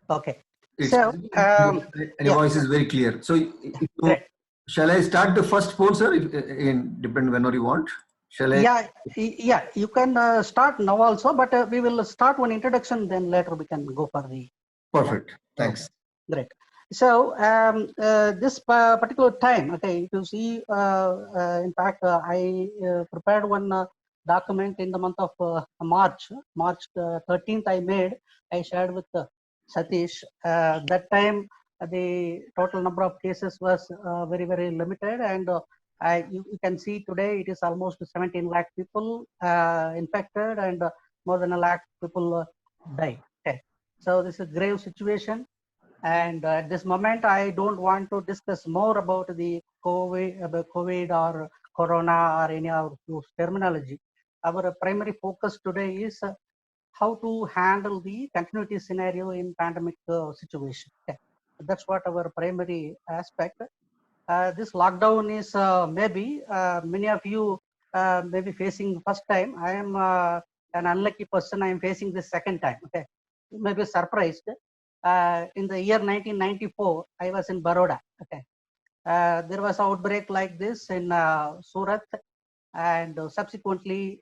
Okay. It's So, and your voice is very clear. So, shall I start the first poll, sir? Depend whenever you want. Shall I? Yeah. You can start now also, but we will start one introduction. Then later we can go for the. Perfect. Thanks. Okay. Great. So this particular time, okay, if you see, in fact, I prepared one document in the month of March 13th. I shared with Satish. That time, the total number of cases was very, very limited, and you can see today it is almost 17 lakh people infected, and more than a lakh people died. Okay, so this is a grave situation. And at this moment, I don't want to discuss more about the COVID or Corona or any of those terminology. Our primary focus today is how to handle the continuity scenario in pandemic situation. Okay. That's what our primary aspect. This lockdown is maybe many of you may be facing first time. I am an unlucky person. I am facing this second time. Okay, you may be surprised. In the year 1994, I was in Baroda. Okay, there was an outbreak like this in Surat, and subsequently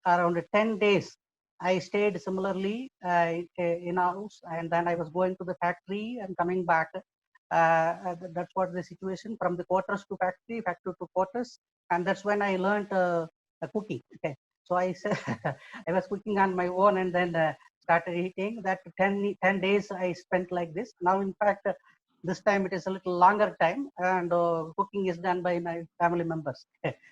around 10 days I stayed similarly in a house, and then I was going to the factory and coming back. That's what the situation, from the quarters to factory, factory to quarters, and that's when I learned cooking. Okay, so I said I was cooking on my own, and then started eating. That 10 days I spent like this. Now, in fact, this time it is a little longer time, and cooking is done by my family members.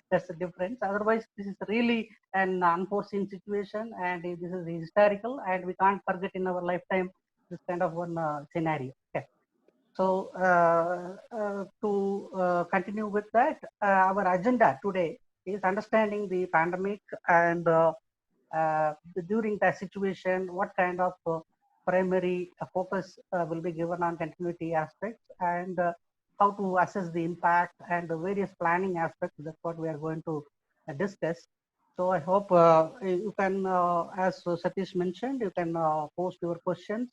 That's the difference. Otherwise, this is really an unforeseen situation, and this is historical, and we can't forget in our lifetime this kind of one scenario. Okay. So to continue with that, our agenda today is understanding the pandemic, and during that situation, what kind of primary focus will be given on continuity aspects, and how to assess the impact and the various planning aspects. That's what we are going to discuss. So I hope you can, as Satish mentioned, you can post your questions.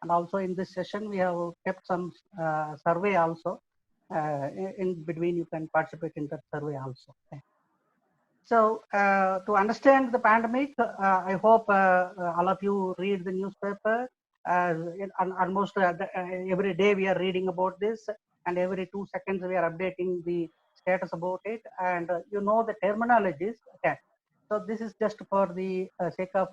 And also in this session, we have kept some survey also. In between, you can participate in that survey also. Okay. So to understand the pandemic, I hope all of you read the newspaper. Almost every day we are reading about this, and every 2 seconds we are updating the status about it. And you know the terminologies. Okay. So this is just for the sake of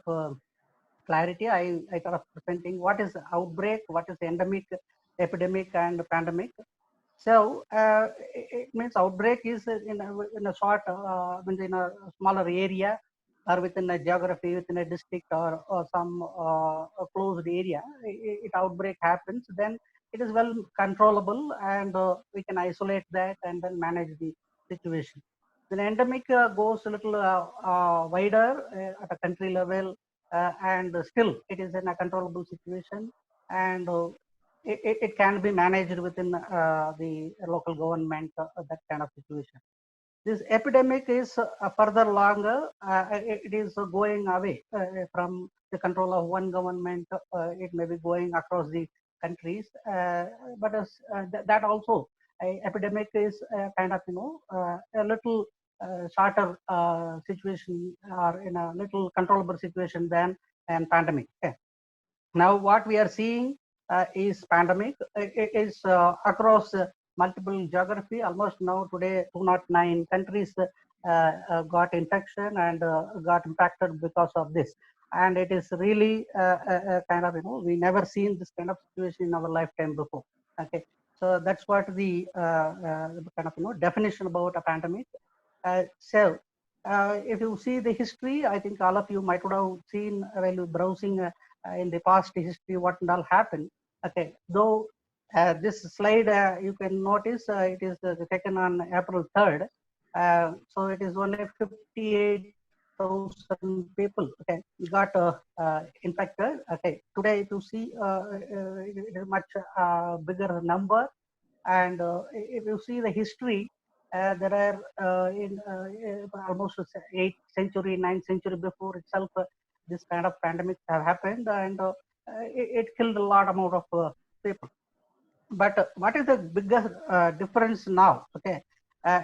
clarity. I thought of presenting what is outbreak, what is endemic, epidemic, and pandemic. So it means outbreak is in a short, in a smaller area, or within a geography, within a district, or some closed area. It outbreak happens, then it is well controllable, and we can isolate that and then manage the situation. Then endemic goes a little wider at a country level, and still it is in a controllable situation, and it can be managed within the local government, that kind of situation. This epidemic is further longer. It is going away from the control of one government. It may be going across the countries, but that also epidemic is kind of a little shorter situation, or in a little controllable situation than pandemic. Okay. Now what we are seeing is pandemic. It is across multiple geography. Almost now today 209 countries got infection and got impacted because of this. And it is really kind of, we never seen this kind of situation in our lifetime before. Okay, so that's what the kind of definition about a pandemic. So if you see the history, I think all of you might have seen while you browsing in the past history what all happened. Okay, though this slide you can notice it is taken on April 3rd. So it is only 58,000 people, okay, got infected. Okay, today if you see it is much bigger number, and if you see the history, there are in almost 8th century, 9th century before itself, this kind of pandemics have happened, and it killed a lot amount of people. But what is the biggest difference now? Okay,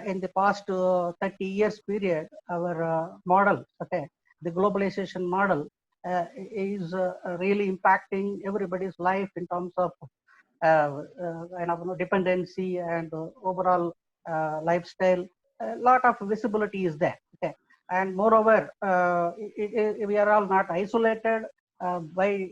in the past 30 years period, our model, okay, the globalization model is really impacting everybody's life in terms of kind of dependency and overall lifestyle. A lot of visibility is there. Okay, and moreover, we are all not isolated by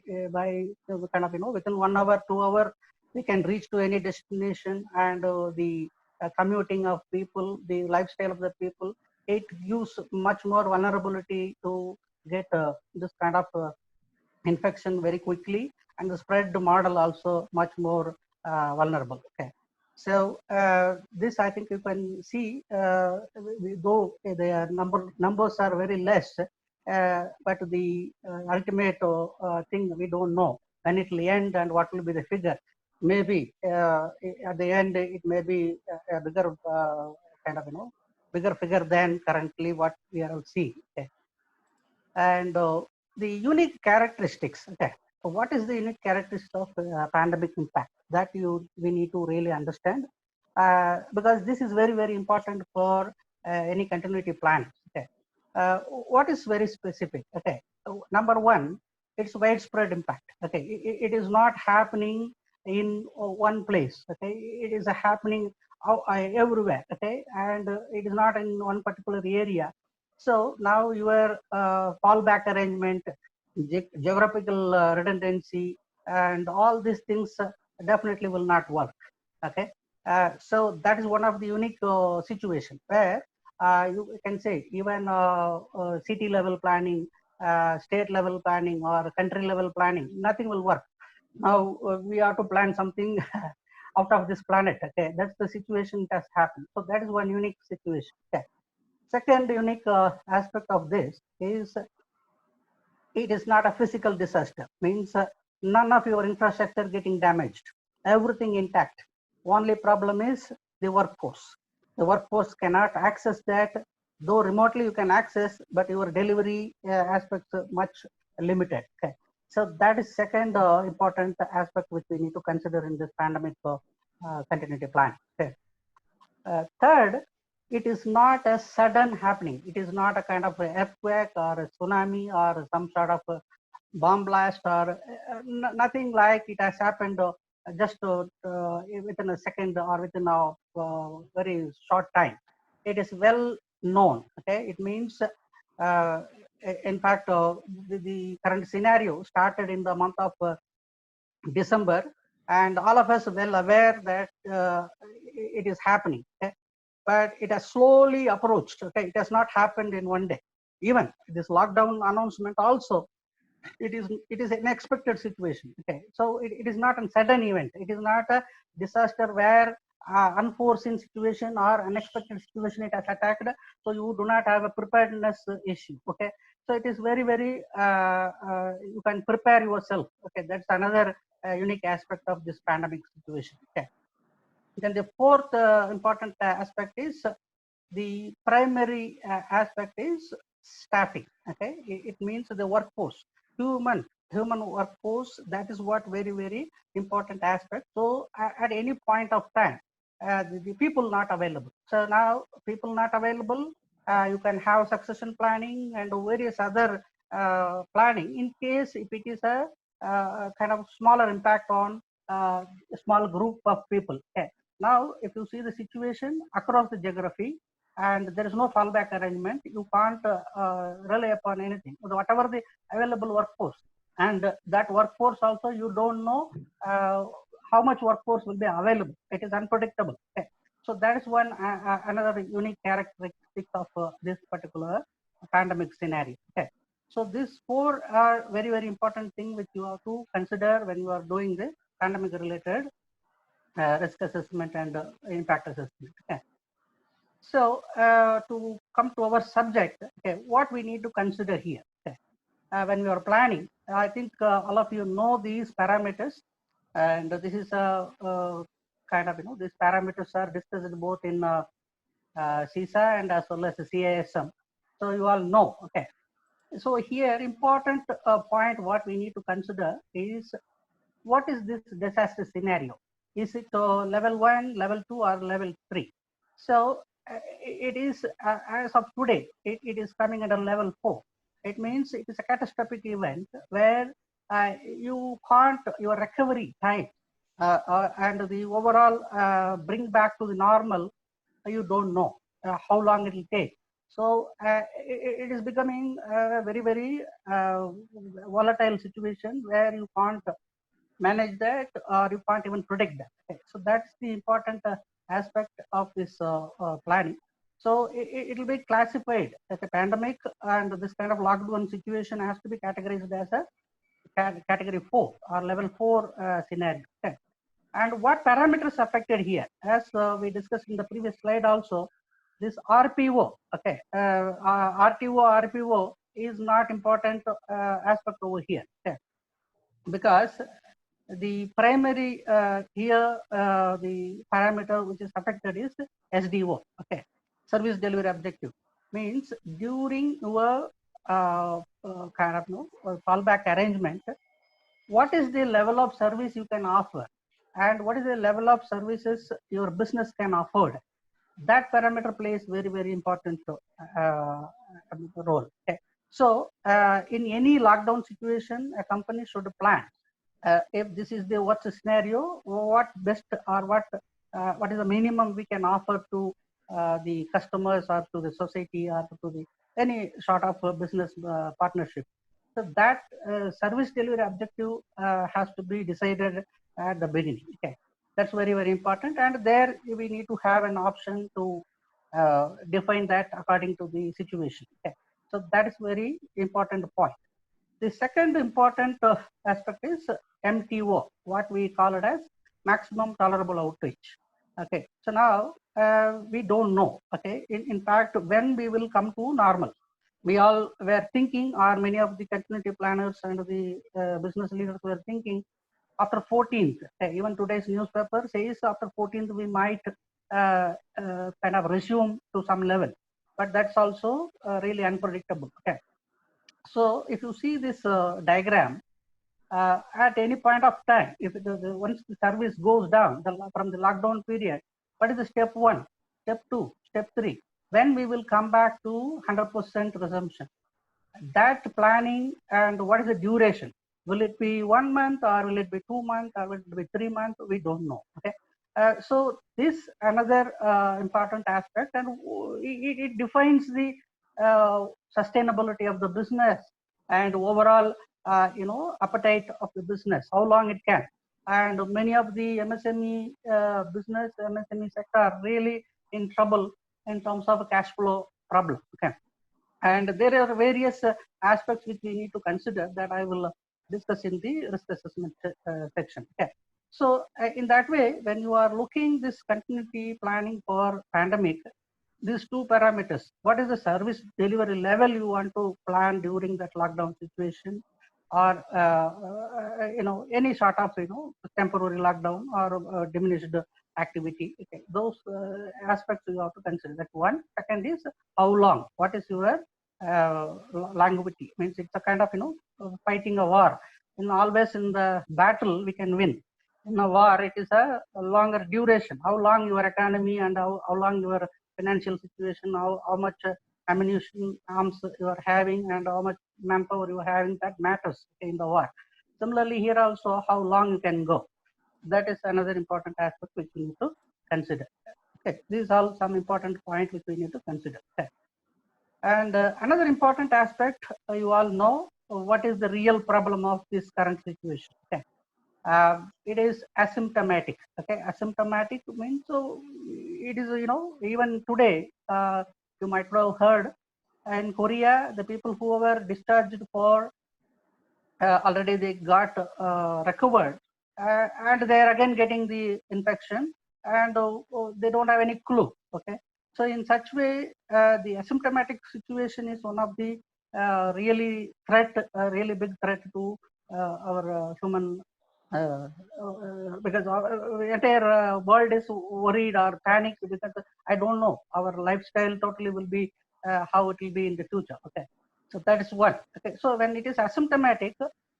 kind of within 1 hour, 2 hour, we can reach to any destination, and the commuting of people, the lifestyle of the people, it gives much more vulnerability to get this kind of infection very quickly, and the spread model also much more vulnerable. Okay, so this I think you can see, though the numbers are very less, but the ultimate thing we don't know when it will end and what will be the figure. Maybe at the end it may be a bigger kind of bigger figure than currently what we are seeing. Okay, and the unique characteristics. Okay, so what is the unique characteristics of pandemic impact that we need to really understand, because this is very important for any continuity plan. Okay, what is very specific? Okay, so number one, it's widespread impact. Okay, it is not happening in one place. Okay, it is happening everywhere. Okay, and it is not in one particular area. So now your fallback arrangement, geographical redundancy, and all these things definitely will not work. Okay, so that is one of the unique situation where you can say even city level planning, state level planning, or country level planning, nothing will work. Now we have to plan something out of this planet. Okay, that's the situation that has happened. So that is one unique situation. Okay. Second unique aspect of this is it is not a physical disaster. Means none of your infrastructure getting damaged, everything intact. Only problem is the workforce. The workforce cannot access that, though remotely you can access, but your delivery aspects are much limited. Okay, so that is second important aspect which we need to consider in this pandemic continuity plan. Okay. Third, it is not a sudden happening. It is not a kind of earthquake or a tsunami or some sort of a bomb blast or nothing like it has happened just within a second or within a very short time. It is well known. Okay, it means in fact the current scenario started in the month of December, and all of us well aware that it is happening. Okay? But it has slowly approached. Okay, it has not happened in one day. Even this lockdown announcement also, it is an expected situation. Okay, so it is not a sudden event. It is not a disaster where unforeseen situation or unexpected situation it has attacked. So you do not have a preparedness issue. Okay, so it is very you can prepare yourself. Okay, that's another unique aspect of this pandemic situation. Okay. Then the fourth important aspect is the primary aspect is staffing. Okay, it means the workforce, human workforce. That is what very important aspect. So at any point of time, the people not available. So now people not available, you can have succession planning and various other planning in case if it is a kind of smaller impact on a small group of people. Okay. Now, if you see the situation across the geography and there is no fallback arrangement, you can't rely upon anything. Whatever the available workforce, and that workforce also you don't know how much workforce will be available. It is unpredictable. Okay. So that is one another unique characteristic of this particular pandemic scenario. Okay. So these four are very important thing which you have to consider when you are doing the pandemic related risk assessment and impact assessment. Okay. So to come to our subject, okay, what we need to consider here. Okay. When we are planning, I think all of you know these parameters, and this is a kind of these parameters are discussed both in CISA and as well as the CISM. So you all know. Okay. So here, important point what we need to consider is what is this disaster scenario? Is it level 1, level 2, or level 3? So it is, as of today, it is coming under level 4. It means it is a catastrophic event where you can't, your recovery time and the overall bring back to the normal, you don't know how long it will take. So it is becoming a very, very volatile situation where you can't manage that or you can't even predict that. Okay. So that's the important aspect of this planning. So it will be classified as a pandemic, and this kind of lockdown situation has to be categorized as a category 4 or level 4 scenario. Okay. And what parameters affected here? As we discussed in the previous slide also, this RPO, okay, RPO is not important aspect over here, okay, because the primary here, the parameter which is affected is SDO, okay, service delivery objective. Means during your kind of fallback arrangement, what is the level of service you can offer and what is the level of services your business can afford. That parameter plays very, very important role. Okay. So in any lockdown situation, a company should plan if this is the worst scenario, what best or what is the minimum we can offer to the customers or to the society or to the any sort of business partnership. So that service delivery objective has to be decided at the beginning. Okay, that's very, very important, and there we need to have an option to define that according to the situation. Okay, so that is very important point. The second important aspect is MTO, what we call it as maximum tolerable outage. Okay, so now we don't know. Okay, in fact, when we will come to normal, we all were thinking, or many of the continuity planners and the business leaders were thinking, after 14th, even today's newspaper says after 14th we might kind of resume to some level, but that's also really unpredictable. Okay. So if you see this diagram, at any point of time, if once the service goes down from the lockdown period, what is the step 1, step 2, step 3? When we will come back to 100% resumption? That planning and what is the duration? Will it be 1 month or will it be 2 months or will it be 3 months? We don't know. Okay. So this another important aspect, and it defines the sustainability of the business and overall appetite of the business, how long it can. And many of the MSME business, MSME sector are really in trouble in terms of a cash flow problem. Okay. And there are various aspects which we need to consider that I will discuss in the risk assessment section. Okay. So in that way, when you are looking this continuity planning for pandemic, these two parameters, what is the service delivery level you want to plan during that lockdown situation, or any sort of temporary lockdown or diminished activity. Okay. Those aspects you have to consider. That one. Second is how long. What is your longevity? Means it's a kind of fighting a war. Always in the battle we can win. In a war it is a longer duration. How long your economy and how long your financial situation, how much ammunition, arms you are having, and how much manpower you are having, that matters in the war. Similarly, here also, how long you can go. That is another important aspect which we need to consider. Okay, these are some important points which we need to consider. Okay. And another important aspect, you all know what is the real problem of this current situation. Okay. It is asymptomatic. Okay, asymptomatic means, so it is even today you might have heard in Korea, the people who were discharged for already they got recovered and they are again getting the infection, and they don't have any clue. Okay, so in such way the asymptomatic situation is one of the really really big threat to our human because the entire world is worried or panicked because I don't know, our lifestyle totally will be how it will be in the future. Okay, So that is one. Okay. So when it is asymptomatic,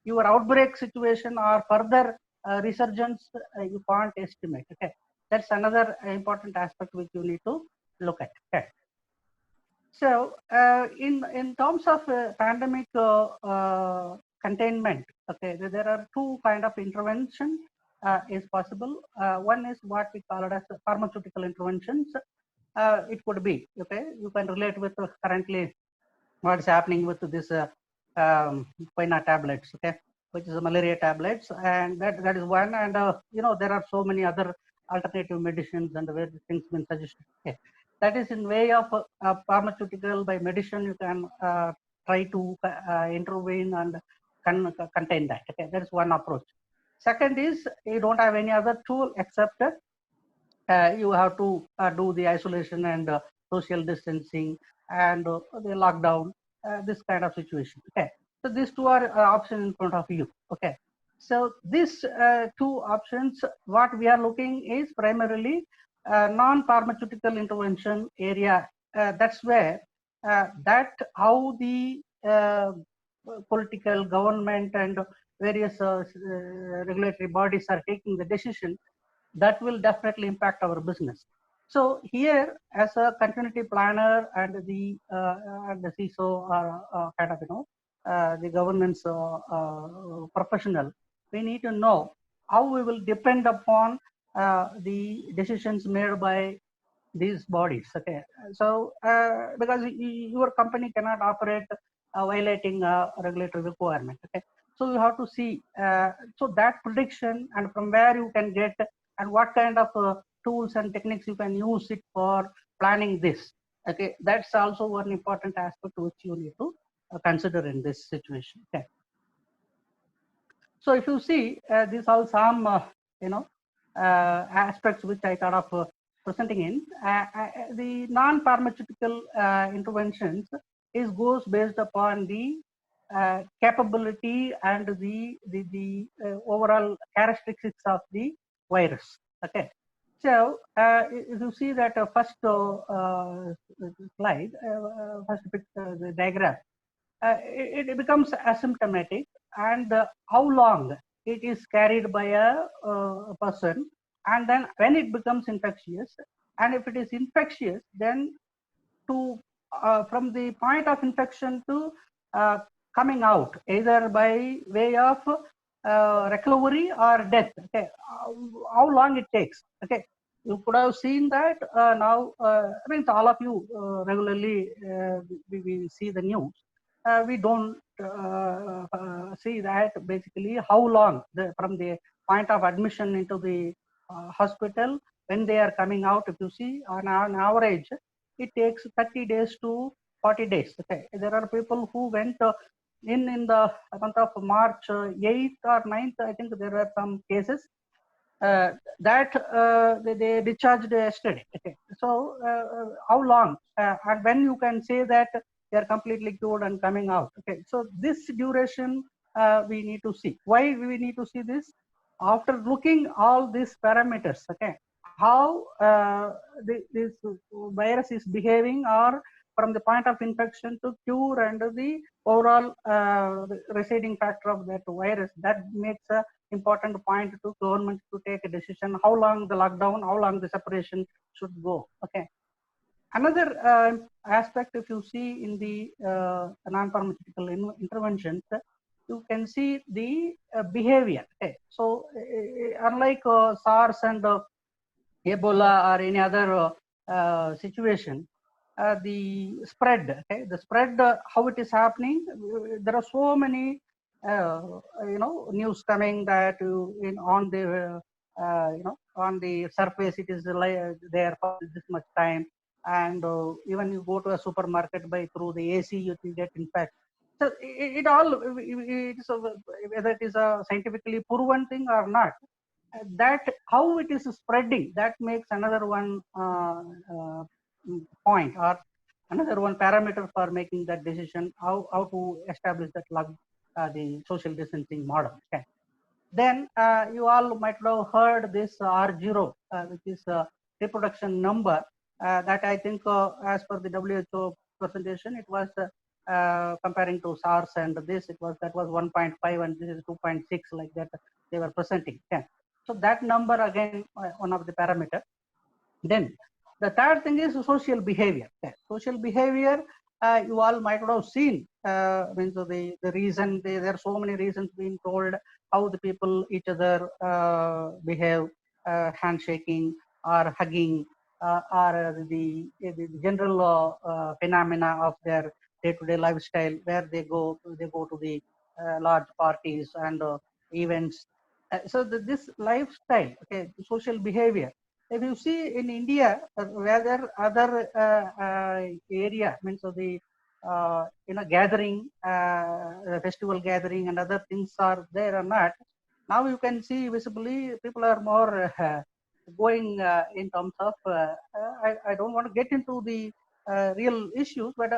your outbreak situation or further resurgence, you can't estimate. Okay. That's another important aspect which you need to look at. Okay. So in terms of pandemic containment, okay, there are two kind of intervention is possible. One is what we call it as pharmaceutical interventions. It could be, okay, you can relate with currently what is happening with this quina tablets, okay, which is malaria tablets, and that is one. And there are so many other alternative medicines and various things been suggested. Okay. That is in way of pharmaceutical by medicine. You can try to intervene and contain that. Okay, that is one approach. Second is you don't have any other tool except you have to do the isolation and social distancing and the lockdown, this kind of situation. Okay, so these two are options in front of you. Okay, so these two options, what we are looking is primarily non-pharmaceutical intervention area. That's where that how the political government and various regulatory bodies are taking the decision, that will definitely impact our business. So here, as a continuity planner and the CISO are kind of the governance professional, we need to know how we will depend upon the decisions made by these bodies. Okay, so because your company cannot operate violating a regulatory requirement. Okay, so you have to see so that prediction and from where you can get and what kind of tools and techniques you can use it for planning this. Okay, that's also one important aspect which you need to consider in this situation. Okay, so if you see these are some aspects which I thought of presenting in the non-pharmaceutical interventions is goes based upon the capability and the overall characteristics of the virus. Okay, so if you see that first slide, first picture, the diagram, it becomes asymptomatic, and how long it is carried by a person, and then when it becomes infectious, and if it is infectious, then to from the point of infection to coming out, either by way of recovery or death. Okay, how long it takes. Okay, you could have seen that now. I mean, all of you regularly we see the news. We don't see that basically how long from the point of admission into the hospital when they are coming out. If you see on average, it takes 30 days to 40 days. Okay, there are people who went in the month of March 8th or 9th. I think there were some cases that they discharged yesterday. Okay, so how long and when you can say that they are completely cured and coming out. Okay, so this duration we need to see. Why we need to see this? After looking all these parameters, okay, how this virus is behaving, or from the point of infection to cure and the overall residing factor of that virus, that makes a important point to government to take a decision how long the lockdown, how long the separation should go. Okay, another aspect, if you see in the non-pharmaceutical interventions, you can see the behavior. Okay, so unlike SARS and Ebola or any other situation, the spread, okay, the spread, how it is happening. There are so many news coming that on the on the surface it is there for this much time, and even you go to a supermarket by through the AC, you can get infected. So it all, it's whether it is a scientifically proven thing or not, that how it is spreading, that makes another one point or another one parameter for making that decision, how to establish that the social distancing model. Okay, then you all might have heard this R0, which is reproduction number, that I think as per the WHO presentation, it was comparing to SARS and this, that was 1.5 and this is 2.6, like that they were presenting. Yeah. So that number again, one of the parameter. Then the third thing is social behavior. Yeah. Social behavior, you all might have seen. Means the reason there are so many reasons being told how the people each other behave, handshaking or hugging, or the general phenomena of their day-to-day lifestyle, where they go to the large parties and events. So this lifestyle, okay, social behavior. If you see in India, whether other area, means of the gathering, festival gathering and other things are there or not, now you can see visibly people are more going in terms of, I don't want to get into the real issues, but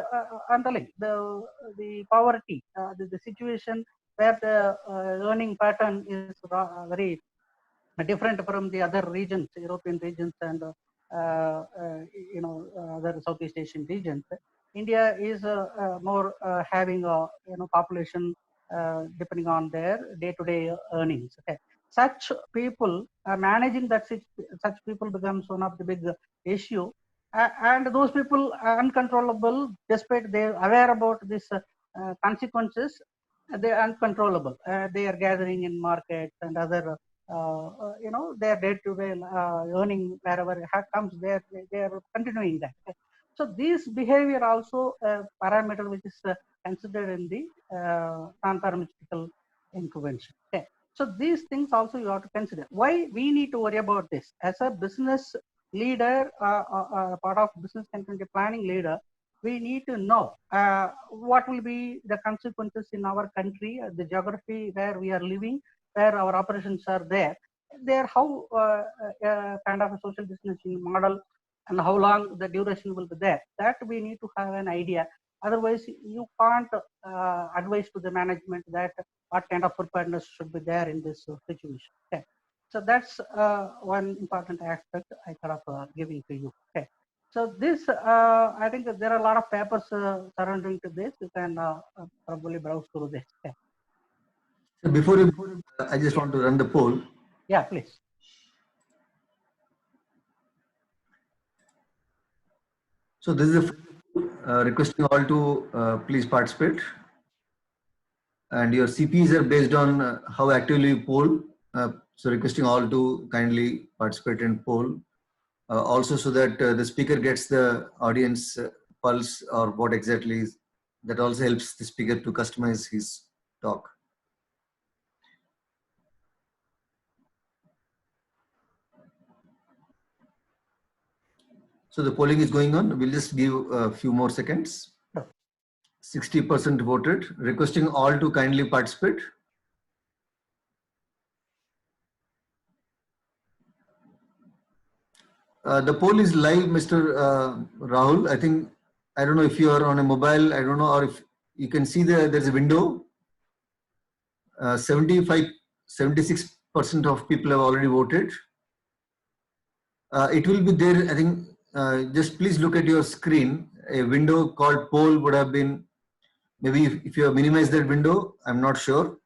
I'm telling the poverty, the situation where the earning pattern is very different from the other regions, European regions and other Southeast Asian regions. India is more having a population depending on their day-to-day earnings. Okay. Such people managing such people becomes one of the big issue, and those people are uncontrollable despite they are aware about this consequences. They are uncontrollable. They are gathering in markets and other their day-to-day earning wherever it comes, they are continuing that. So this behavior also a parameter which is considered in the non-pharmaceutical intervention. Okay. So these things also you have to consider. Why we need to worry about this? As a business leader, part of business continuity planning leader, we need to know what will be the consequences in our country, the geography where we are living, where our operations are there, how kind of a social distancing model and how long the duration will be there. That we need to have an idea. Otherwise, you can't advise to the management that what kind of preparedness should be there in this situation. Okay. So that's one important aspect I thought of giving to you. Okay. So this, I think that there are a lot of papers surrounding to this. You can probably browse through this. Okay. So before you, I just want to run the poll. Yeah, please. So this is a requesting all to please participate. And your CPEs are based on how actively you poll. So requesting all to kindly participate in poll. Also so that the speaker gets the audience pulse or what exactly is. That also helps the speaker to customize his talk. So the polling is going on. We'll just give a few more seconds. 60% voted. Requesting all to kindly participate. The poll is live, Mr. Rahul. I don't know if you are on a mobile. I don't know, or if you can see there's a window. 76% of people have already voted. It will be there. I think just please look at your screen. A window called poll would have been, maybe if you have minimized that window, I'm not sure.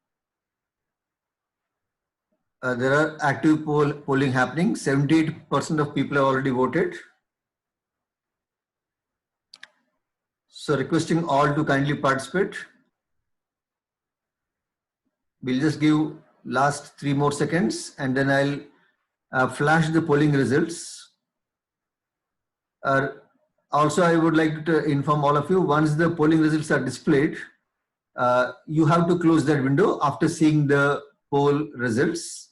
There are active polling happening. 78% of people have already voted. So requesting all to kindly participate. We'll just give last 3 more seconds and then I'll flash the polling results. Also, I would like to inform all of you, once the polling results are displayed, you have to close that window after seeing the poll results.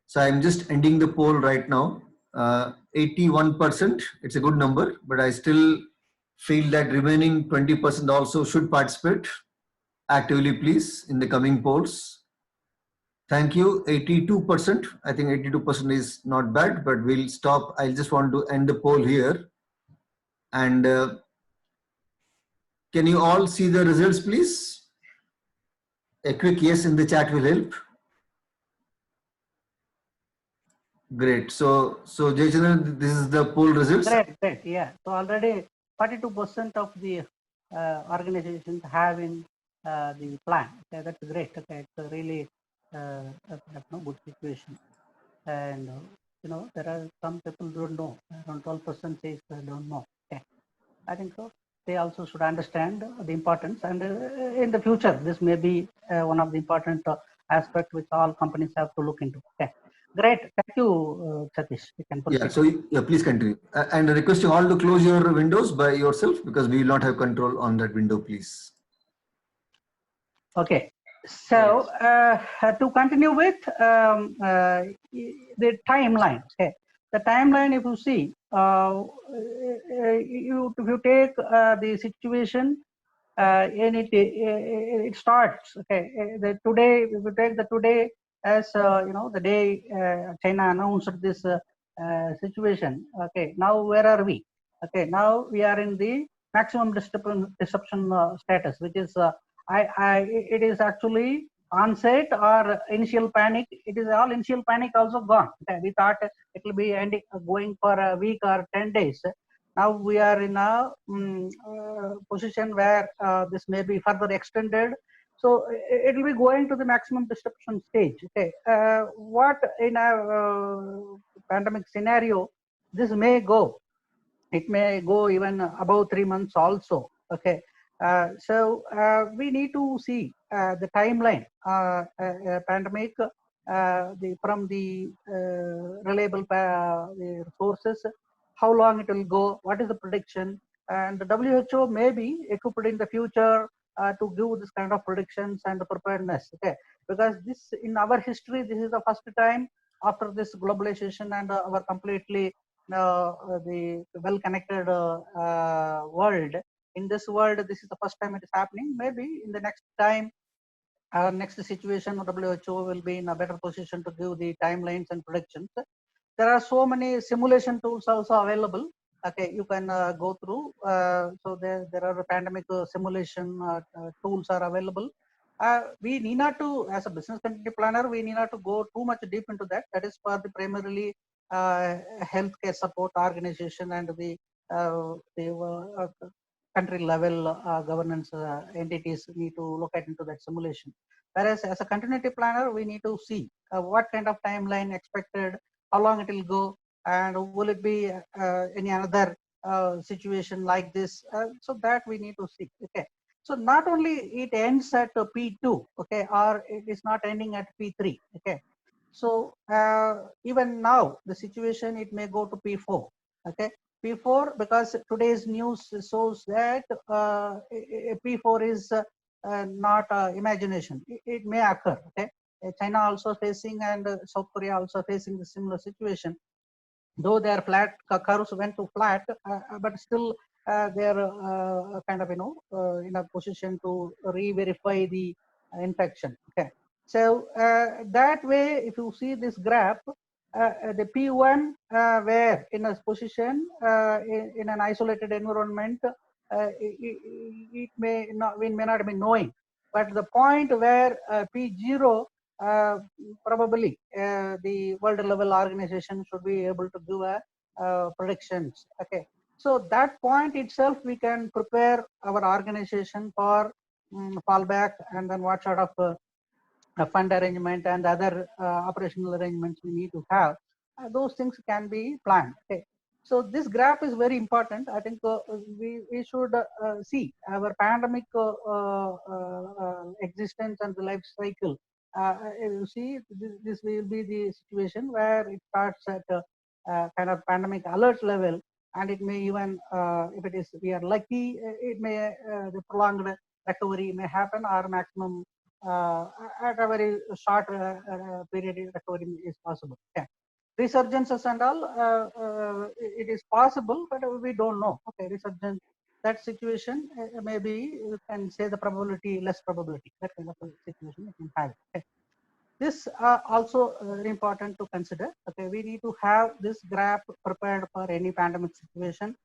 So I'm just ending the poll right now. 81%, it's a good number, but I still feel that remaining 20% also should participate actively, please, in the coming polls. Thank you. 82%. I think 82% is not bad, but we'll stop. I just want to end the poll here. And can you all see the results, please? A quick yes in the chat will help. Great. So Jayachandran, this is the poll results. Great. Yeah. So already 42% of the organizations have in the plan. Okay, that's great. Okay, it's a really good situation. And there are some people don't know. Around 12% says they don't know. Okay, I think so. They also should understand the importance, and in the future, this may be one of the important aspects which all companies have to look into. Okay, great. Thank you, Satish. You can Yeah, proceed. so yeah, please continue. And requesting all to close your windows by yourself because we will not have control on that window, please. Okay, so to continue with the timeline. Okay, the timeline. If you see, if you take the situation, and it starts. Okay, the today. If you take the today as the day China announced this situation. Okay, now where are we? Okay, now we are in the maximum disruption status, which is it is actually onset or initial panic. It is all initial panic also gone. Okay, we thought it will be ending going for a week or 10 days. Now we are in a position where this may be further extended. So it will be going to the maximum disruption stage. Okay, what in a pandemic scenario this may go? It may go even above 3 months also. Okay, we need to see the timeline pandemic from the reliable the sources, how long it will go, what is the prediction, and the WHO may be equipped in the future to give this kind of predictions and preparedness. Okay, because this in our history, this is the first time after this globalization and our completely the well-connected world. In this world, this is the first time it is happening. Maybe in the next time, next situation, WHO will be in a better position to give the timelines and predictions. There are so many simulation tools also available. Okay, you can go through. So there are pandemic simulation tools are available. We need not to, as a business continuity planner, we need not to go too much deep into that. That is for the primarily healthcare support organization and the country level governance entities need to look at into that simulation. Whereas as a continuity planner, we need to see what kind of timeline expected, how long it will go, and will it be any another situation like this? So that we need to see. Okay. So not only it ends at P2, okay, or it is not ending at P3, okay. So even now the situation, it may go to P4, okay. P4, because today's news shows that P4 is not imagination. It may occur, okay. China also facing and South Korea also facing the similar situation. Though their flat curves went to flat, but still they are kind of in a position to re-verify the infection. Okay, so that way, if you see this graph, the P1 where in a position in an isolated environment, it may not, we may not be knowing, but the point where P0 probably the world level organization should be able to do a predictions. Okay, so that point itself we can prepare our organization for fallback, and then what sort of fund arrangement and other operational arrangements we need to have. Those things can be planned. Okay, so this graph is very important. I think we should see our pandemic existence and the life cycle. You see, this will be the situation where it starts at kind of pandemic alert level, and it may even, if it is we are lucky, it may the prolonged recovery may happen, or maximum at a very short period recovery is possible. Okay. Resurgences and all, it is possible, but we don't know. Okay, resurgence, that situation maybe you can say the probability, less probability, that kind of a situation you can have. Okay. This also very important to consider. Okay, we need to have this graph prepared for any pandemic situation,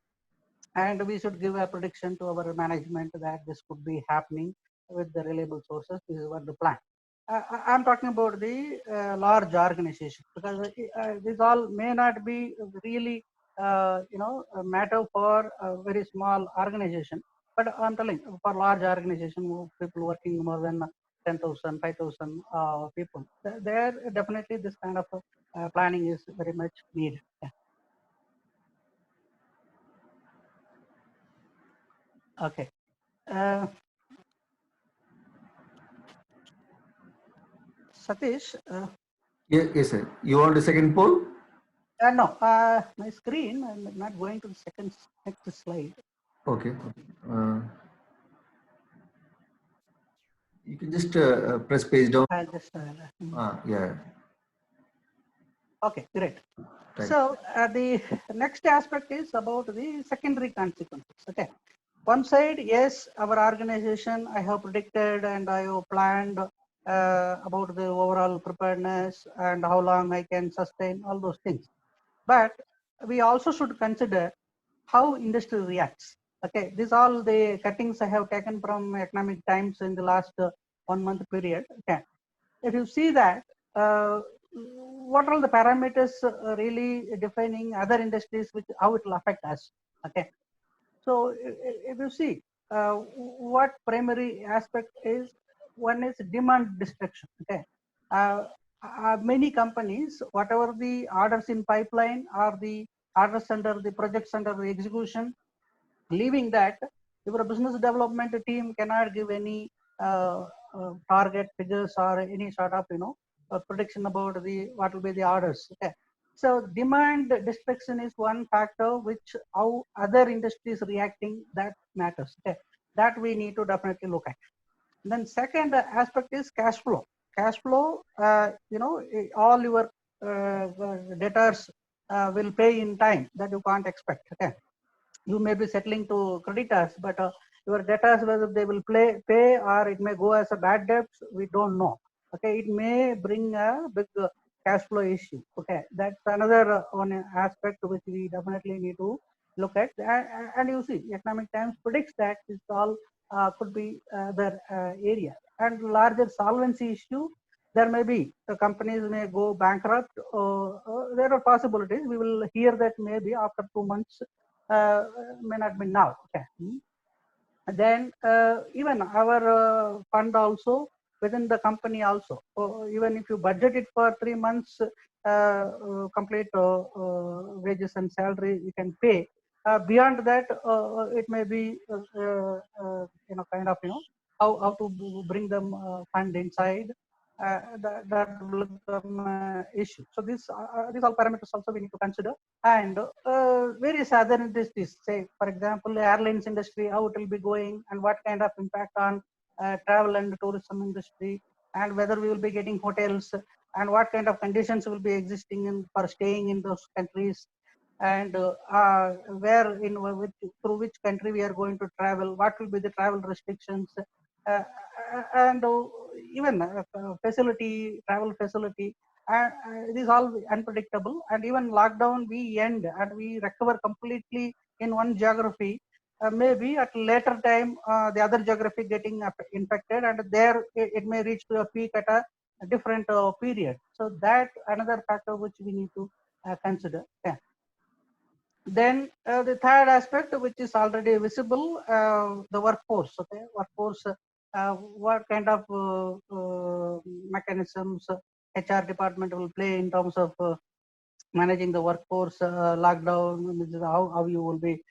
and we should give a prediction to our management that this could be happening with the reliable sources. This is what the plan. I'm talking about the large organization, because this all may not be really a matter for a very small organization. But I'm telling, for large organization, people working more than 10,000, 5,000 people, there definitely this kind of planning is very much needed. Yeah. Okay. Satish, Yes, sir. You want the second poll? no, my screen, I'm not going to the next slide. Okay. You can just press page down. I'll just, Yeah. okay, great. Right. So the next aspect is about the secondary consequences. Okay. One side, yes, our organization, I have predicted and I have planned about the overall preparedness and how long I can sustain all those things. But we also should consider how industry reacts. Okay, these all the cuttings I have taken from Economic Times in the last 1 month period. Okay, if you see that, what are the parameters really defining other industries, which how it will affect us? Okay, so if you see what primary aspect is, one is demand destruction. Okay, many companies, whatever the orders in pipeline or the orders under the projects under the execution, leaving that, your business development team cannot give any target figures or any sort of prediction about the what will be the orders. Okay, so demand destruction is one factor which how other industries reacting, that matters. Okay, that we need to definitely look at. Then second aspect is cash flow. Cash flow, all your debtors will pay in time, that you can't expect. Okay, you may be settling to creditors, but your debtors, whether they will pay or it may go as a bad debt, we don't know. Okay, it may bring a big cash flow issue. Okay, that's another one aspect which we definitely need to look at. And you see, Economic Times predicts that this all could be the area. And larger solvency issue, there may be the companies may go bankrupt. There are possibilities. We will hear that maybe after 2 months, may not be now. Okay. Then even our fund also within the company also, even if you budget it for 3 months, complete wages and salary you can pay. Beyond that, it may be kind of how to bring them fund inside. That will become an issue. So these all parameters also we need to consider, and various other industries, say for example airlines industry, how it will be going and what kind of impact on travel and tourism industry, and whether we will be getting hotels and what kind of conditions will be existing for staying in those countries, and where through which country we are going to travel, what will be the travel restrictions, uh, and even travel facility. It is all unpredictable, and even lockdown we end and we recover completely in one geography. Maybe at later time, the other geography getting infected, and there it may reach to a peak at a different period. So that another factor which we need to consider. Yeah. Then the third aspect, which is already visible, the workforce. Okay, workforce. What kind of mechanisms HR department will play in terms of managing the workforce, lockdown, how you will be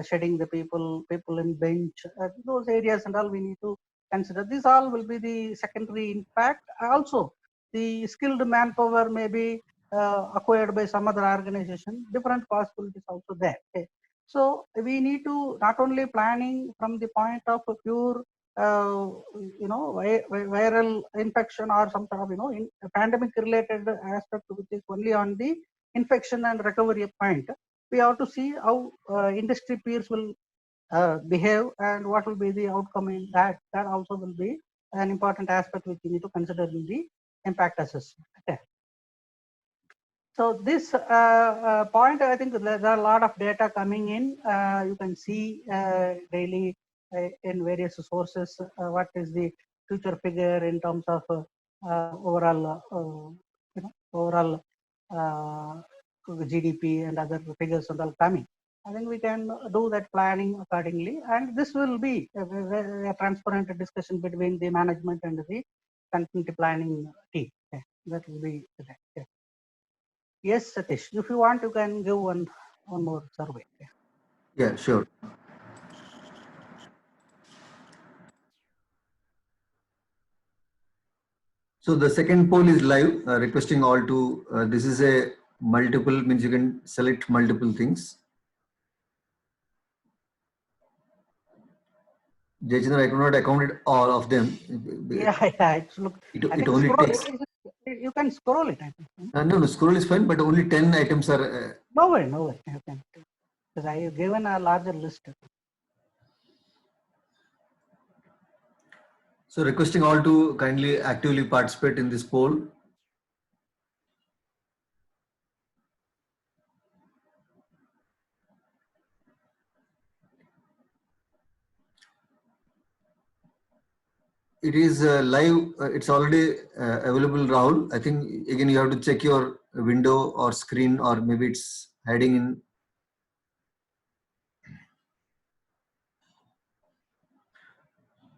shedding the people in bench, those areas and all we need to consider. These all will be the secondary impact. Also, the skilled manpower may be acquired by some other organization. Different possibilities also there. Okay. So we need to not only planning from the point of pure viral infection or some sort of pandemic related aspect, which is only on the infection and recovery point. We have to see how industry peers will behave and what will be the outcome in that. That also will be an important aspect which we need to consider in the impact assessment. Okay. So this point, I think there are a lot of data coming in. You can see daily in various sources what is the future figure in terms of overall, overall GDP and other figures and all coming. I think we can do that planning accordingly, and this will be a transparent discussion between the management and the continuity planning team. Okay. That will be that. Okay. Yes, Satish, if you want, you can give one more survey. Okay. Yeah, sure. So the second poll is live, requesting all to, this is a multiple, means you can select multiple things. Jayachandran, I could not account all of them. Yeah, it's look. I It think only scroll. takes. You can scroll it. I think. No, scroll is fine, but only 10 items are. No way, no way. You can, because I have given a larger list. So requesting all to kindly actively participate in this poll. It is live. It's already available, Rahul. I think again you have to check your window or screen, or maybe it's hiding in.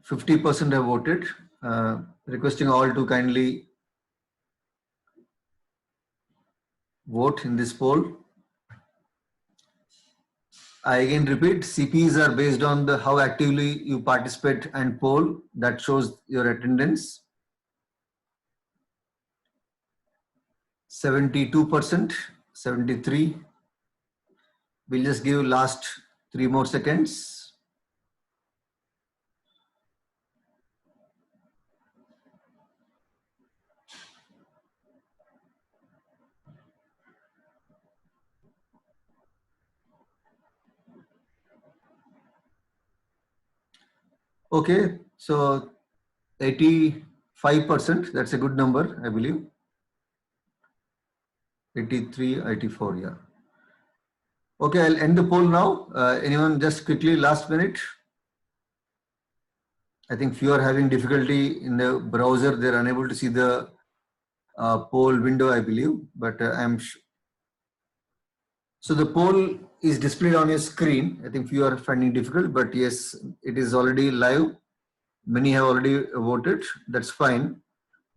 50% have voted. Requesting all to kindly vote in this poll. I again repeat, CPEs are based on the how actively you participate and poll. That shows your attendance. 72%, 73. We'll just give last 3 more seconds. Okay, so 85%, that's a good number, I believe. 83, 84, yeah. Okay, I'll end the poll now. Anyone just quickly, last minute? I think few are having difficulty in the browser. They're unable to see the poll window, I believe, but so the poll is displayed on your screen. I think few are finding difficult, but yes, it is already live. Many have already voted. That's fine.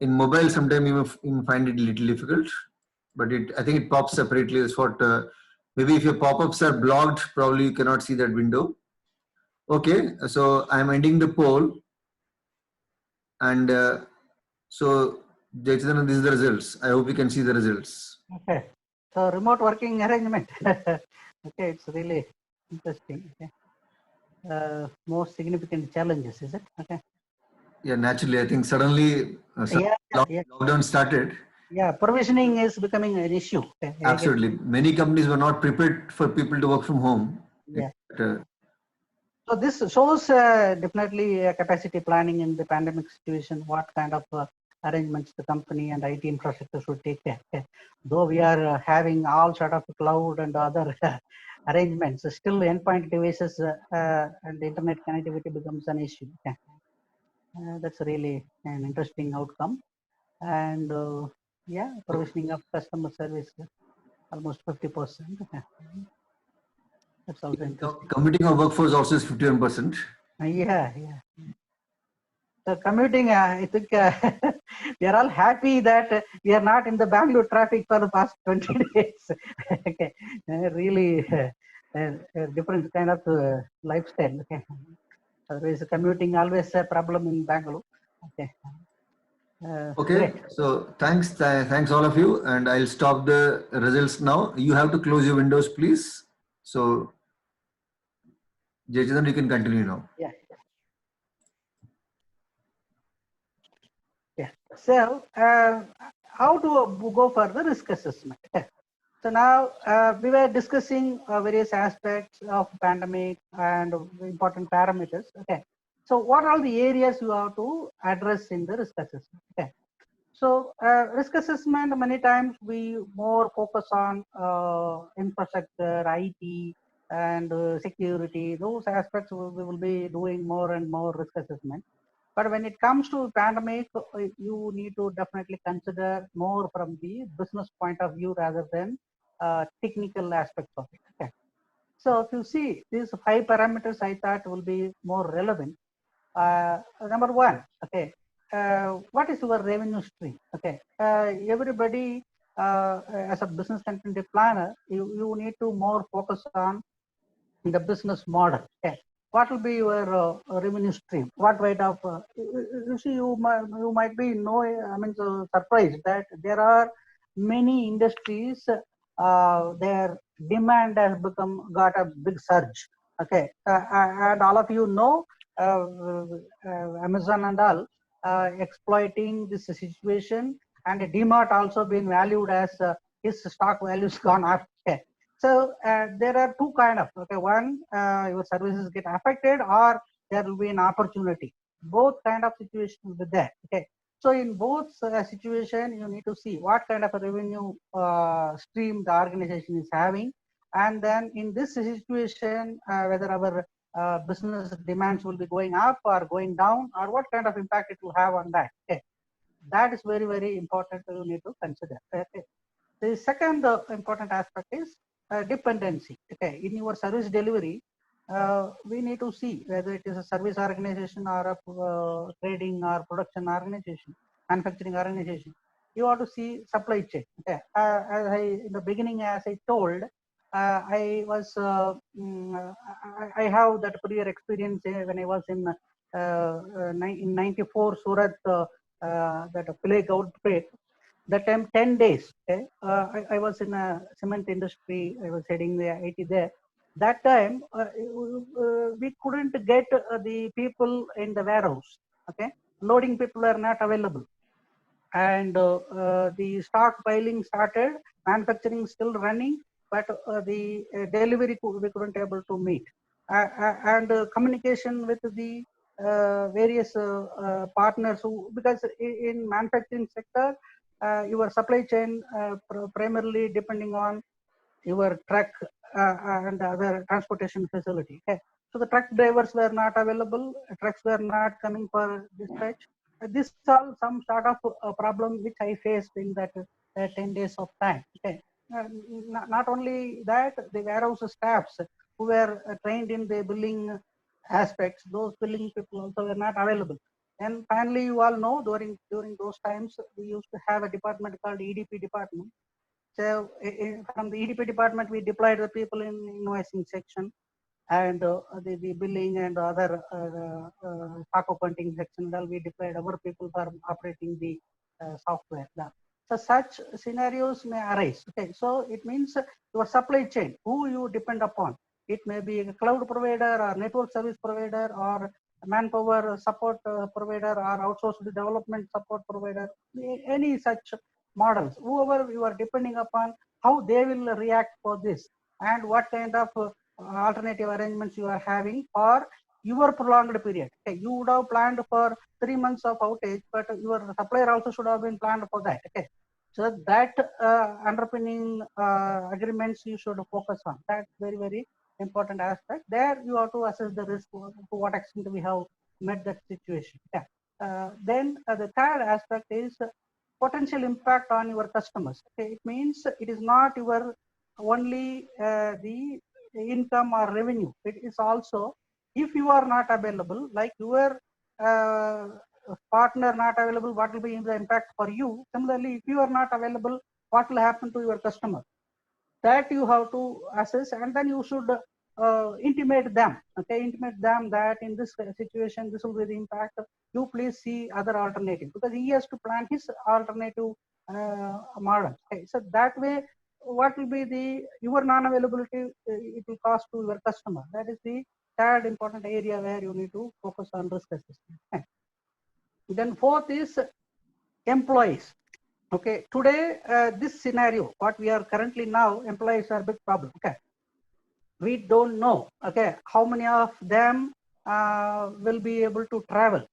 In mobile, sometimes you may find it a little difficult, but I think it pops separately. That's what, maybe if your pop-ups are blocked, probably you cannot see that window. Okay, so I'm ending the poll. And so, Jayachandran, these are the results. I hope you can see the results. Okay. So remote working arrangement. Okay, it's really interesting. Okay. Most significant challenges, is it? Okay. Yeah, naturally, I think suddenly lockdown started. Yeah, provisioning is becoming an issue. Okay. Absolutely. Many companies were not prepared for people to work from home. Yeah. So this shows definitely capacity planning in the pandemic situation, what kind of arrangements the company and IT infrastructure should take care. Okay. Though we are having all sort of cloud and other arrangements, still endpoint devices and internet connectivity becomes an issue. Okay. That's really an interesting outcome. And yeah, provisioning of customer service almost 50%. Okay. That's also interesting. Commuting of workforce also is 51%. Yeah. So commuting, I think we are all happy that we are not in the Bangalore traffic for the past 20 days. Okay, really different kind of lifestyle. Okay, otherwise commuting always a problem in Bangalore. Okay. Okay, great. So thanks all of you, and I'll stop the results now. You have to close your windows, please. So, Jayachandran, you can continue now. Yeah. So, how to go for the risk assessment? So now we were discussing various aspects of pandemic and important parameters. Okay. So what are the areas you have to address in the risk assessment? Okay. So risk assessment, many times we more focus on infrastructure, IT, and security. Those aspects we will be doing more and more risk assessment. But when it comes to pandemic, you need to definitely consider more from the business point of view rather than technical aspects of it. Okay. So if you see these 5 parameters, I thought will be more relevant. Number one, okay, what is your revenue stream? Okay, everybody as a business continuity planner, you need to more focus on the business model. Okay, what will be your revenue stream? What rate of you see, you might be so surprised that there are many industries their demand has got a big surge. Okay, and all of you know Amazon and all exploiting this situation, and DMart also being valued as his stock values gone up. Okay. So there are two kind of, okay, one, your services get affected or there will be an opportunity. Both kind of situations will be there. Okay. So in both situation, you need to see what kind of a revenue stream the organization is having. And then in this situation, whether our business demands will be going up or going down, or what kind of impact it will have on that. Okay. That is very, very important you need to consider. Okay. The second important aspect is dependency. Okay, in your service delivery, we need to see whether it is a service organization or a trading or production organization, manufacturing organization. You have to see supply chain. Okay, as I in the beginning, as I told, I was I have that prior experience when I was in '94 Surat, that plague outbreak. That time 10 days. Okay? I was in a cement industry. I was heading the IT there. That time we couldn't get the people in the warehouse. Okay, loading people are not available, and the stock piling started. Manufacturing still running, but the delivery we couldn't able to meet, and communication with the various partners who, because in manufacturing sector your supply chain primarily depending on your truck and other transportation facility. Okay. So the truck drivers were not available, trucks were not coming for dispatch. This all some sort of problem which I faced in that 10 days of time. Okay. Not only that, the warehouse staffs who were trained in the billing aspects, those billing people also were not available. And finally, you all know during those times, we used to have a department called EDP department. So from the EDP department, we deployed the people in invoicing section and the billing and other stock accounting section. Well, we deployed our people for operating the software. So such scenarios may arise. Okay, so it means your supply chain, who you depend upon. It may be a cloud provider or network service provider or manpower support provider or outsourced development support provider, any such models, whoever you are depending upon, how they will react for this and what kind of alternative arrangements you are having for your prolonged period. Okay, you would have planned for 3 months of outage, but your supplier also should have been planned for that. Okay, so that underpinning agreements you should focus on. That's very, very important aspect. There you have to assess the risk to what extent we have met that situation. Yeah. Then the third aspect is potential impact on your customers. Okay, it means it is not your only the income or revenue. It is also if you are not available, like your uh, partner not available, what will be the impact for you? Similarly, if you are not available, what will happen to your customer? That you have to assess, and then you should intimate them. Okay, intimate them that in this situation, this will be the impact. You please see other alternative, because he has to plan his alternative model. Okay, so that way, what will be the your non-availability? It will cost to your customer. That is the third important area where you need to focus on risk assessment. Okay. Then fourth is employees. Okay, today this scenario, what we are currently now, employees are a big problem. Okay, we don't know. Okay, how many of them will be able to travel,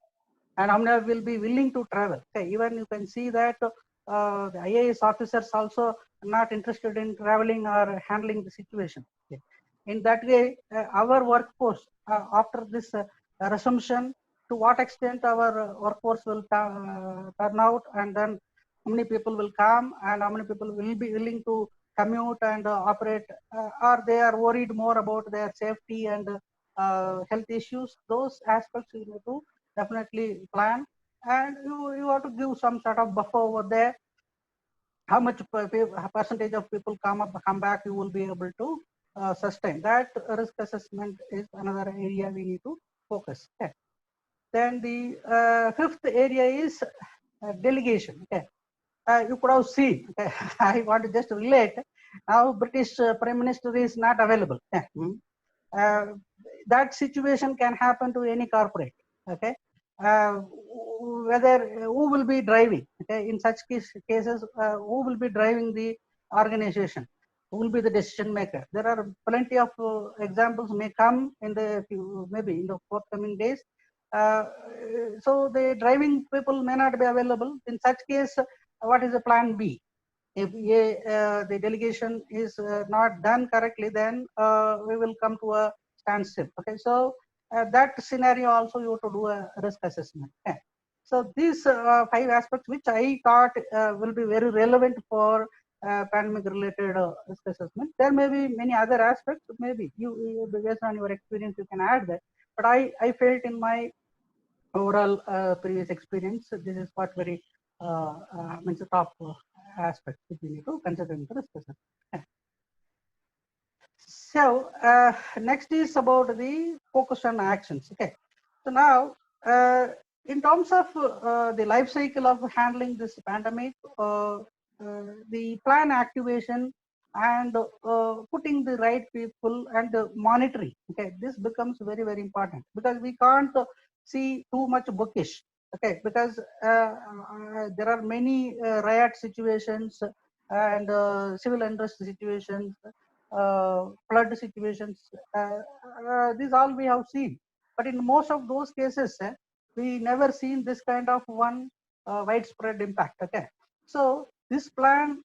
and how many will be willing to travel. Okay, even you can see that the IAS officers also not interested in traveling or handling the situation. Okay. In that way, our workforce after this resumption, to what extent our workforce will turn out, and then how many people will come and how many people will be willing to commute and operate, or they are worried more about their safety and health issues. Those aspects you need to definitely plan, and you have to give some sort of buffer over there. How much percentage of people come back, you will be able to sustain. That risk assessment is another area we need to focus. Okay. Then the fifth area is delegation. Okay. You could have seen, okay, I want to just relate. Now British Prime Minister is not available. Uh, that situation can happen to any corporate. Okay. Uh, Whether who will be driving, okay, in such cases, who will be driving the organization, who will be the decision maker. There are plenty of examples may come in the maybe in the forthcoming days. So the driving people may not be available. In such case, what is the plan B? If the delegation is not done correctly, then we will come to a standstill. Okay, so that scenario also you have to do a risk assessment. Okay. So these 5 aspects, which I thought will be very relevant for pandemic related risk assessment. There may be many other aspects, maybe you based on your experience you can add that, but I felt in my overall previous experience, this is what very means the top aspects which we need to consider in the risk assessment. So next is about the focus on actions. Okay, so now in terms of the life cycle of handling this pandemic, the plan activation and putting the right people and monitoring. Okay, this becomes very important, because we can't see too much bookish. Okay, because there are many riot situations and civil unrest situations, flood situations. These all we have seen, but in most of those cases, we never seen this kind of one widespread impact. Okay, so this plan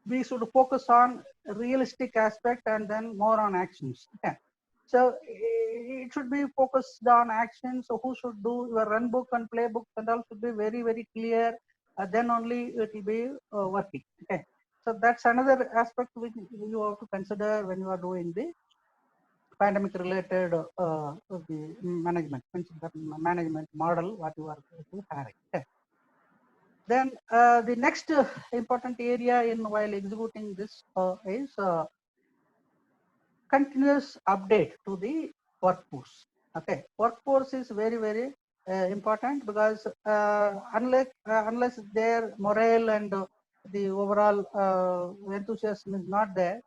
we should focus on realistic aspect and then more on actions. Okay, so it should be focused on actions. So who should do your run book and playbook and all should be very clear. Then only it will be working. Okay. So that's another aspect which you have to consider when you are doing the pandemic related the management, the management model what you are having. Okay. Then the next important area in while executing this is continuous update to the workforce. Okay, workforce is very important, because unless their morale and the overall enthusiasm is not there,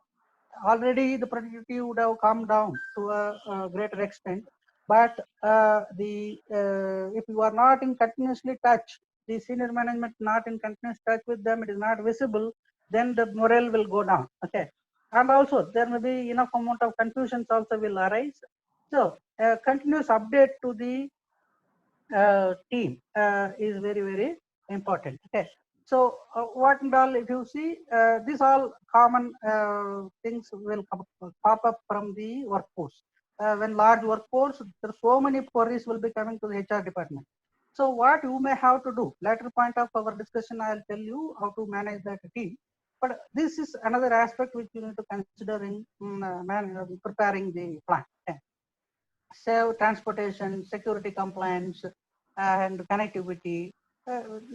already the productivity would have come down to a greater extent. But if you are not in continuously touch, the senior management not in continuous touch with them, it is not visible, then the morale will go down. Okay, and also there may be enough amount of confusions also will arise. So continuous update to the team is very important. Okay, so what and all, if you see, these all common things will pop up from the workforce. When large workforce, there are so many queries will be coming to the HR department. So what you may have to do, later point of our discussion, I'll tell you how to manage that team. But this is another aspect which you need to consider in preparing the plan. Okay. So transportation, security compliance, and connectivity.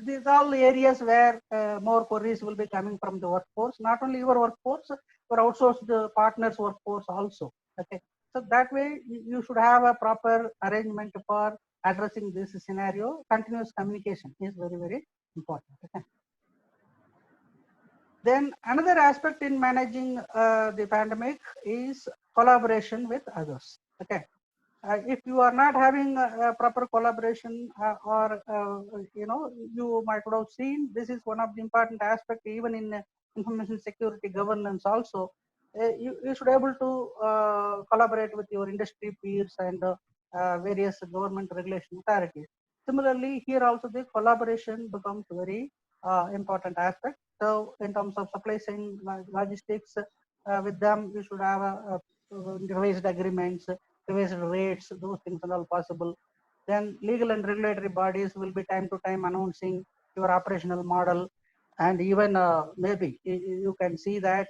These are all areas where more queries will be coming from the workforce, not only your workforce, but outsourced partners workforce also. Okay, so that way you should have a proper arrangement for addressing this scenario. Continuous communication is very important. Okay. Then another aspect in managing the pandemic is collaboration with others. Okay. If you are not having a proper collaboration, or you might have seen, this is one of the important aspects even in information security governance also. You should be able to collaborate with your industry peers and various government regulation authorities. Similarly, here also the collaboration becomes very important aspect. So in terms of supply chain logistics, with them you should have a revised agreements, revised rates, those things are all possible. Then legal and regulatory bodies will be time to time announcing your operational model. and even maybe you can see that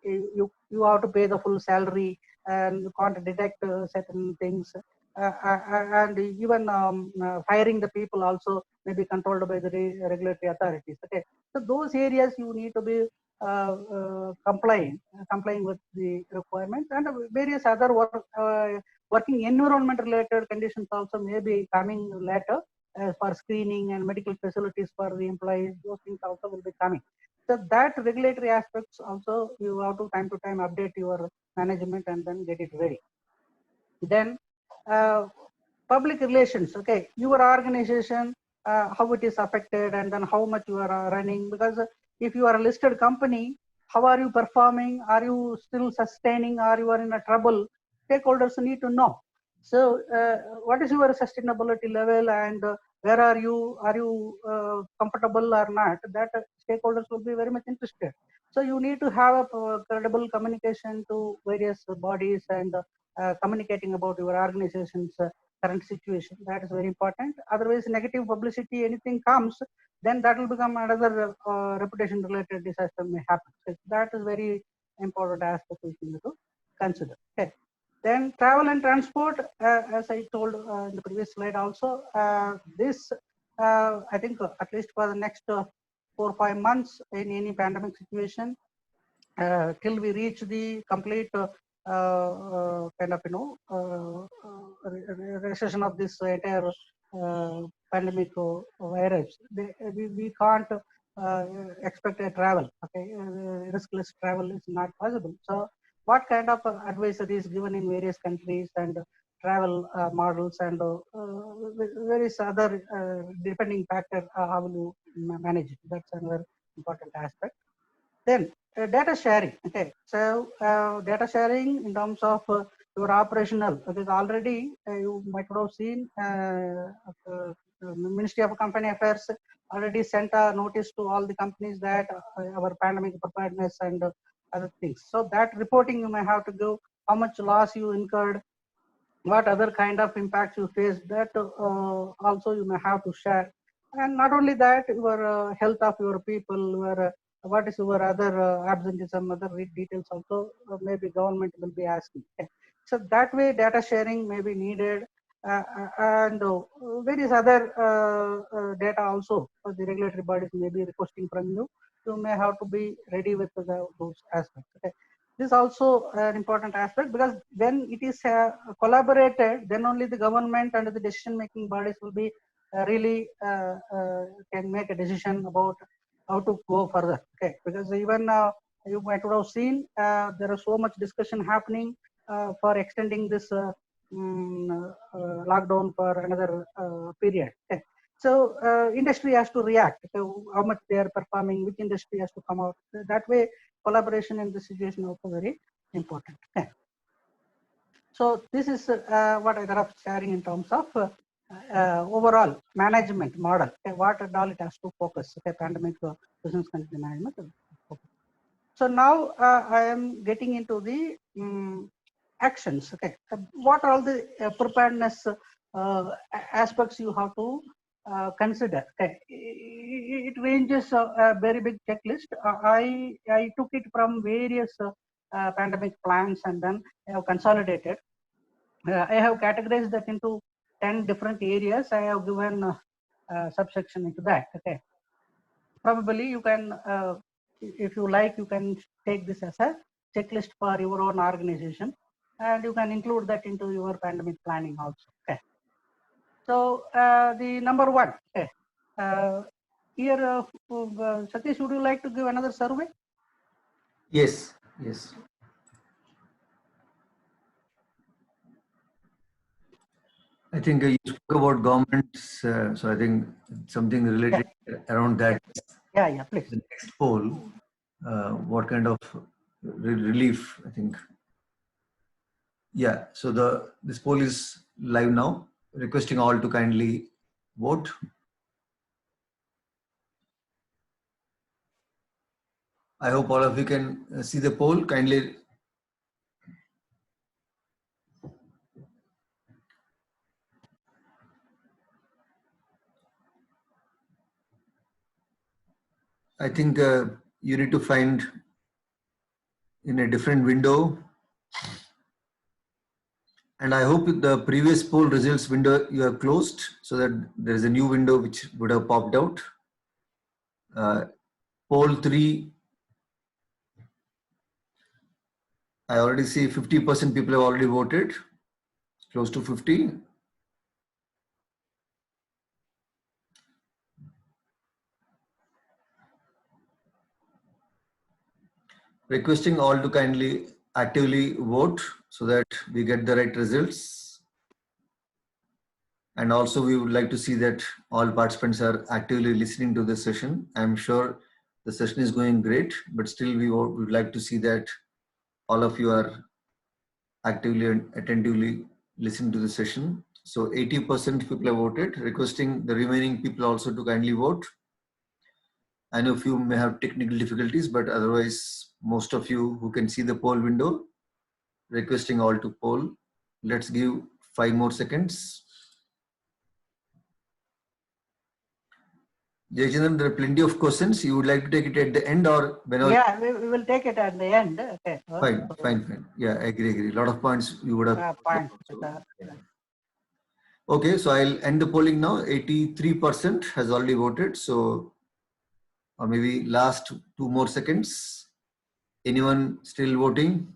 you have to pay the full salary and you can't detect certain things, and even firing the people also may be controlled by the regulatory authorities. Okay, so those areas you need to be complying with the requirements, and various other working environment related conditions also may be coming later, for screening and medical facilities for the employees. Those things also will be coming. So that regulatory aspects also you have to time update your management and then get it ready. Then public relations, okay, your organization, how it is affected, and then how much you are running. Because if you are a listed company, how are you performing? Are you still sustaining? Are you are in a trouble? Stakeholders need to know. So what is your sustainability level, and where are you? Are you comfortable or not? That stakeholders will be very much interested. So you need to have a credible communication to various bodies, and communicating about your organization's current situation. That is very important. Otherwise, negative publicity, anything comes, then that will become another reputation related disaster may happen. So that is very important aspect we need to consider. Okay. Then travel and transport, as I told in the previous slide also, this I think at least for the next 4 or 5 months in any pandemic situation, till we reach the complete kind of recession of this entire pandemic virus, we can't expect a travel. Okay, riskless travel is not possible. So what kind of advisory is given in various countries, and travel models, and various other depending factor, how will you manage it? That's another important aspect. Then data sharing. Okay, so data sharing in terms of your operational, because already you might have seen Ministry of Company Affairs already sent a notice to all the companies that our pandemic preparedness and other things. So that reporting you may have to do, how much loss you incurred, what other kind of impacts you face, that also you may have to share. And not only that, your health of your people, your what is your other absenteeism, other details also maybe government will be asking. Okay. So that way data sharing may be needed, and various other data also the regulatory bodies may be requesting from you. You may have to be ready with those aspects. Okay. This is also an important aspect, because when it is collaborated, then only the government and the decision making bodies will be really can make a decision about how to go further. Okay, because even you might have seen there is so much discussion happening for extending this lockdown for another period. Okay. So industry has to react to how much they are performing, which industry has to come out. That way collaboration in this situation also very important. Okay. So this is what I thought of sharing in terms of overall management model. Okay, what all it has to focus. Okay, pandemic business continuity management. So now I am getting into the actions. Okay, what are all the preparedness aspects you have to consider? Okay, it ranges a very big checklist. I took it from various pandemic plans, and then I have consolidated. I have categorized that into 10 different areas. I have given subsection into that. Okay, probably you can, if you like, you can take this as a checklist for your own organization, and you can include that into your pandemic planning also. Okay. So the number one. Okay. Here, Satish, would you like to give another survey? Yes, yes. I think you spoke about governments, so I think something related around that. Yeah, please. The next poll, what kind of relief, I think. Yeah, so this poll is live now, requesting all to kindly vote. I hope all of you can see the poll. Kindly I think you need to find in a different window. And I hope the previous poll results window you have closed so that there is a new window which would have popped out. Poll 3, I already see 50% people have already voted, close to 50. Requesting all to kindly actively vote so that we get the right results. And also we would like to see that all participants are actively listening to the session. I'm sure the session is going great, but still we would like to see that all of you are actively and attentively listening to the session. So 80% people have voted, requesting the remaining people also to kindly vote. I know few may have technical difficulties, but otherwise most of you who can see the poll window, requesting all to poll. Let's give 5 more seconds. Jayachandran, there are plenty of questions. You would like to take it at the end or whenever? Yeah, we will take it at the end. Okay. Fine. Yeah, I agree. A lot of points you would have. Points. Okay, so I'll end the polling now. 83% has already voted. So, or maybe last 2 more seconds. Anyone still voting?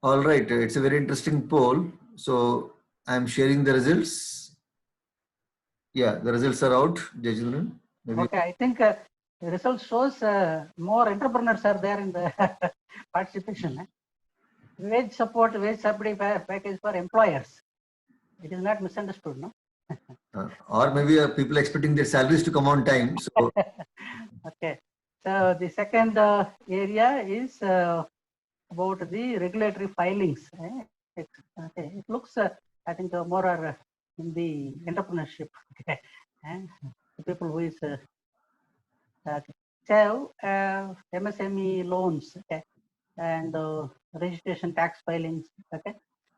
All right, it's a very interesting poll. So I'm sharing the results. Yeah, the results are out, Jayachandran. Okay, I think the result shows more entrepreneurs are there in the participation. Wage support, wage subsidy package for employers. It is not misunderstood, no? Or maybe people expecting their salaries to come on time. So okay. So the second area is about the regulatory filings. It looks, I think, more in the entrepreneurship. Okay. And the people who is so MSME loans, okay, and registration tax filings. Okay.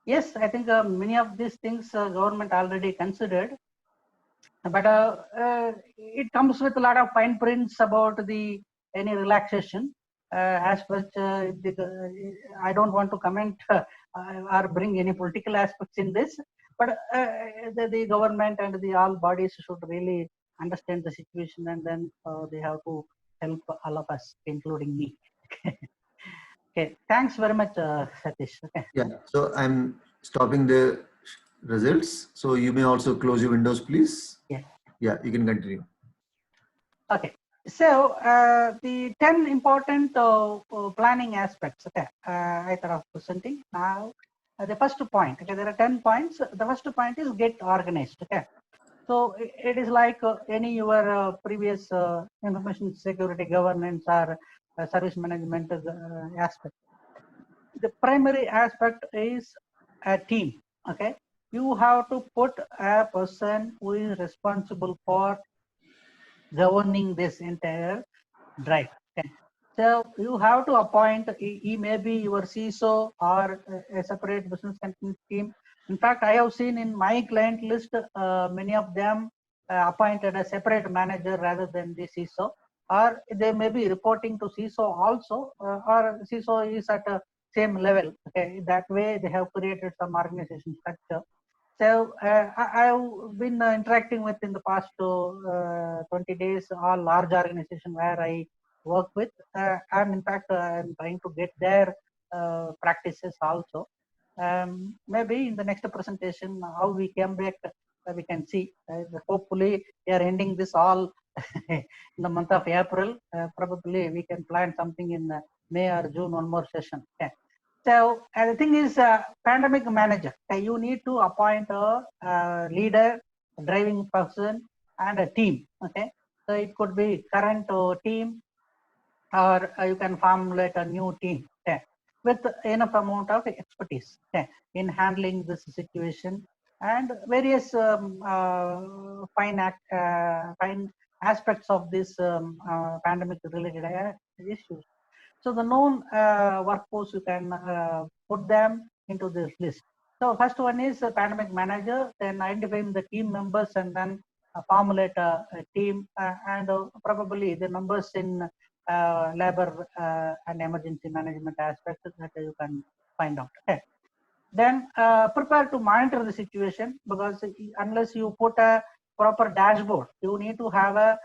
Yes, I think many of these things government already considered, but it comes with a lot of fine prints about the any relaxation. As such, I don't want to comment or bring any political aspects in this, but the government and the all bodies should really understand the situation, and then they have to help all of us, including me. Okay, thanks very much, Satish. Okay. yeah, so I'm stopping the results. So you may also close your windows, please. Yeah, you can continue. Okay, so the 10 important planning aspects, okay, I thought of presenting now. The first point, okay, there are 10 points. The first point is get organized, okay. So it is like any your previous information security governance or service management aspect. The primary aspect is a team, okay. You have to put a person who is responsible for governing this entire drive. Okay. So you have to appoint, he may be your CISO or a separate business continuity team. In fact, I have seen in my client list, many of them appointed a separate manager rather than the CISO, or they may be reporting to CISO also, or CISO is at a same level. Okay, that way they have created some organization structure. So I've been interacting with in the past 20 days all large organization where I work with, and in fact I'm trying to get their practices also. Maybe in the next presentation how we came back, we can see. Hopefully we are ending this all in the month of April. Probably we can plan something in May or June, one more session. Okay. So the thing is, pandemic manager, you need to appoint a leader, a driving person, and a team. Okay, so it could be current team, or you can formulate a new team, okay, with enough amount of expertise, okay, in handling this situation and various fine aspects of this pandemic related issues. So the known workforce, you can put them into this list. So first one is a pandemic manager, then identifying the team members, and then formulate a team, and probably the numbers in labor and emergency management aspects that you can find out. Okay. Then prepare to monitor the situation, because unless you put a proper dashboard, you need to have a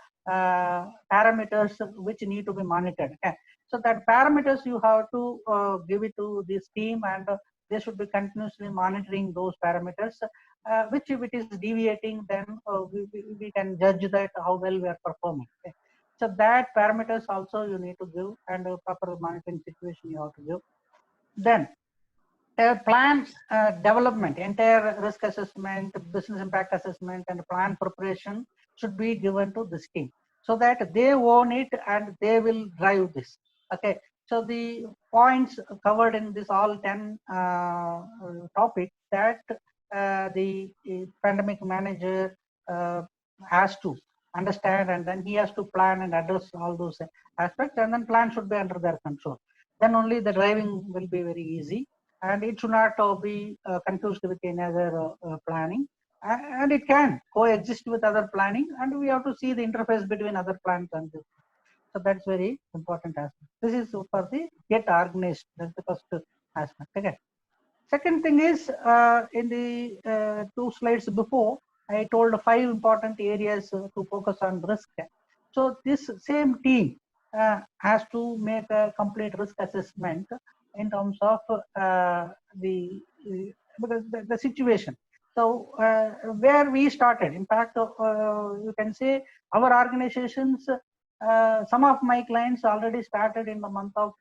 parameters which need to be monitored. Okay. So that parameters you have to give it to this team, and they should be continuously monitoring those parameters, which if it is deviating, then we can judge that how well we are performing. Okay. So that parameters also you need to give, and proper monitoring situation you have to give. Then plan development, entire risk assessment, business impact assessment, and plan preparation should be given to this team, so that they own it and they will drive this. Okay. So the points covered in this all 10 topics that the pandemic manager has to understand, and then he has to plan and address all those aspects, and then plan should be under their control. Then only the driving will be very easy, and it should not be confused with any other planning, and it can coexist with other planning, and we have to see the interface between other plans and this. So that's very important aspect. This is for the get organized. That's the first aspect. Okay. Second thing is, in the 2 slides before, I told 5 important areas to focus on risk. So this same team has to make a complete risk assessment in terms of because the situation. So where we started, in fact, you can say our organizations, some of my clients already started in the month of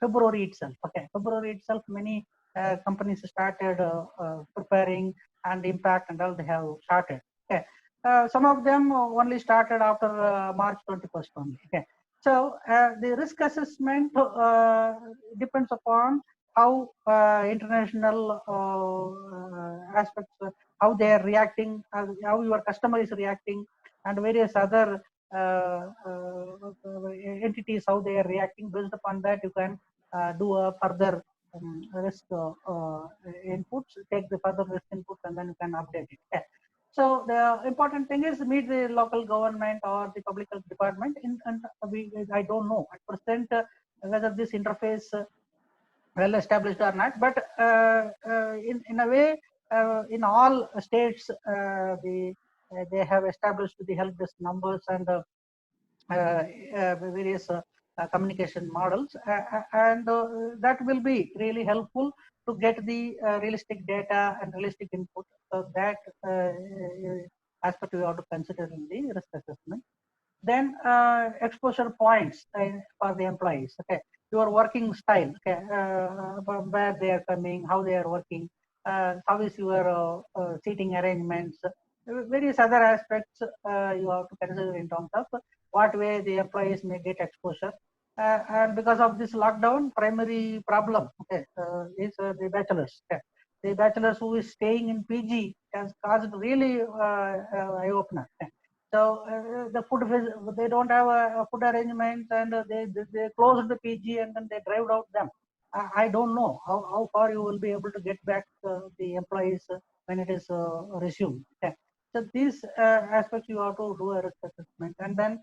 February itself. Okay, February itself, many companies started preparing, and impact and all they have started. Okay. Some of them only started after March 21st only. Okay. So the risk assessment depends upon how international aspects, how they are reacting, how your customer is reacting, and various other entities, how they are reacting. Based upon that, you can do a further risk inputs, take the further risk inputs, and then you can update it. Yeah. So the important thing is meet the local government or the public health department. I don't know at present whether this interface well established or not, but in a way, in all states, they have established the help desk numbers and various communication models, and that will be really helpful to get the realistic data and realistic input. So that aspect we have to consider in the risk assessment. Then exposure points for the employees. Okay, your working style. Okay, from where they are coming, how they are working, how is your seating arrangements, various other aspects you have to consider in terms of what way the employees may get exposure. And because of this lockdown, primary problem, okay, is the bachelors. Okay. The bachelors who is staying in PG has caused really eye opener. Okay. So the food, they don't have a food arrangement, and they closed the PG and then they drove out them. I don't know how far you will be able to get back the employees when it is resumed. Okay. So these aspects you have to do a risk assessment, and then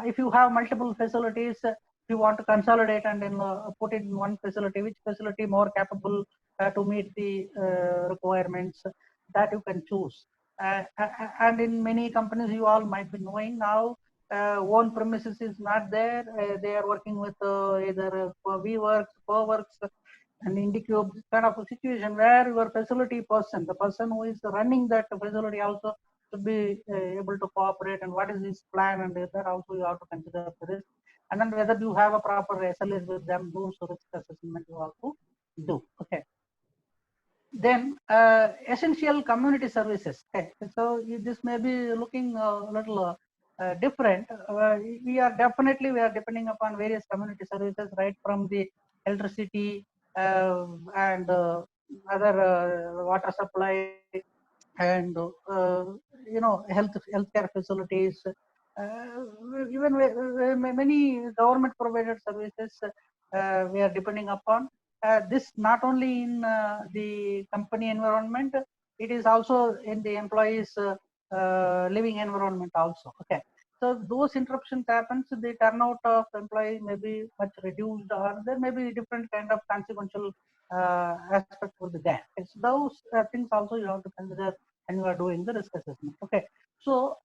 if you have multiple facilities, you want to consolidate and then put it in one facility, which facility more capable to meet the requirements, that you can choose. And in many companies, you all might be knowing now, own premises is not there. They are working with either WeWorks, CoWorks, and IndiCube, kind of a situation where your facility person, the person who is running that facility, also should be able to cooperate, and what is his plan, and that also you have to consider the risk. And then whether you have a proper SLAs with them, those risk assessment you have to do. Okay. Then essential community services. Okay. So this may be looking a little different. We are depending upon various community services, right from the electricity and other water supply, and healthcare facilities, even many government provided services we are depending upon. This not only in the company environment, it is also in the employees living environment also. Okay, so those interruptions happens, the turnout of employee may be much reduced, or there may be different kind of consequential aspect will be there. Okay, so those things also you have to consider when you are doing the risk assessment. Okay, so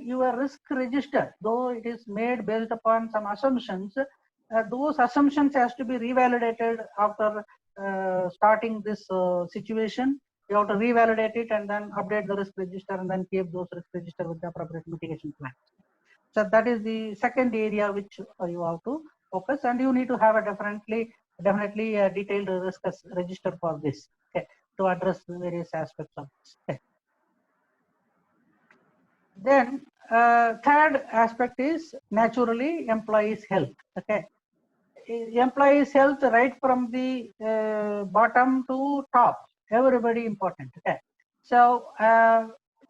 your risk register, though it is made based upon some assumptions, those assumptions has to be revalidated after starting this situation. You have to revalidate it and then update the risk register and then keep those risk register with the appropriate mitigation plan. So that is the second area which you have to focus, and you need to have a definitely a detailed risk register for this, okay, to address the various aspects of this. Okay. Then third aspect is naturally employees' health. Okay, employees' health right from the bottom to top, everybody important. Okay, so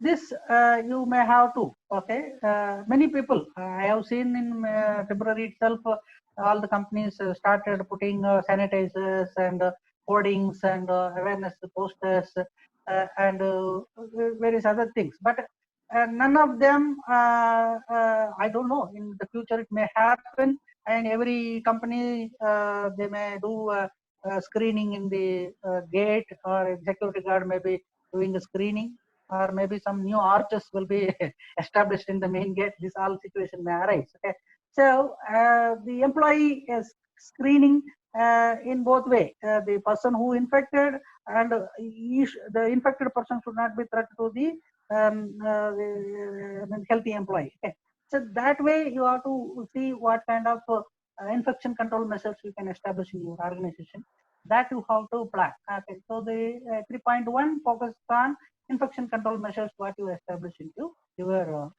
this you may have to. Okay, many people I have seen in February itself, all the companies started putting sanitizers and hoardings and awareness posters and various other things, but none of them, I don't know, in the future it may happen, and every company they may do screening in the gate, or a security guard may be doing a screening, or maybe some new arches will be established in the main gate. This all situation may arise. Okay, so the employee is screening in both way. The person who infected and the infected person should not be threat to the healthy employee. Okay. So that way you have to see what kind of infection control measures you can establish in your organization. That you have to plan. Okay. So the 3.1 focuses on infection control measures what you establish into your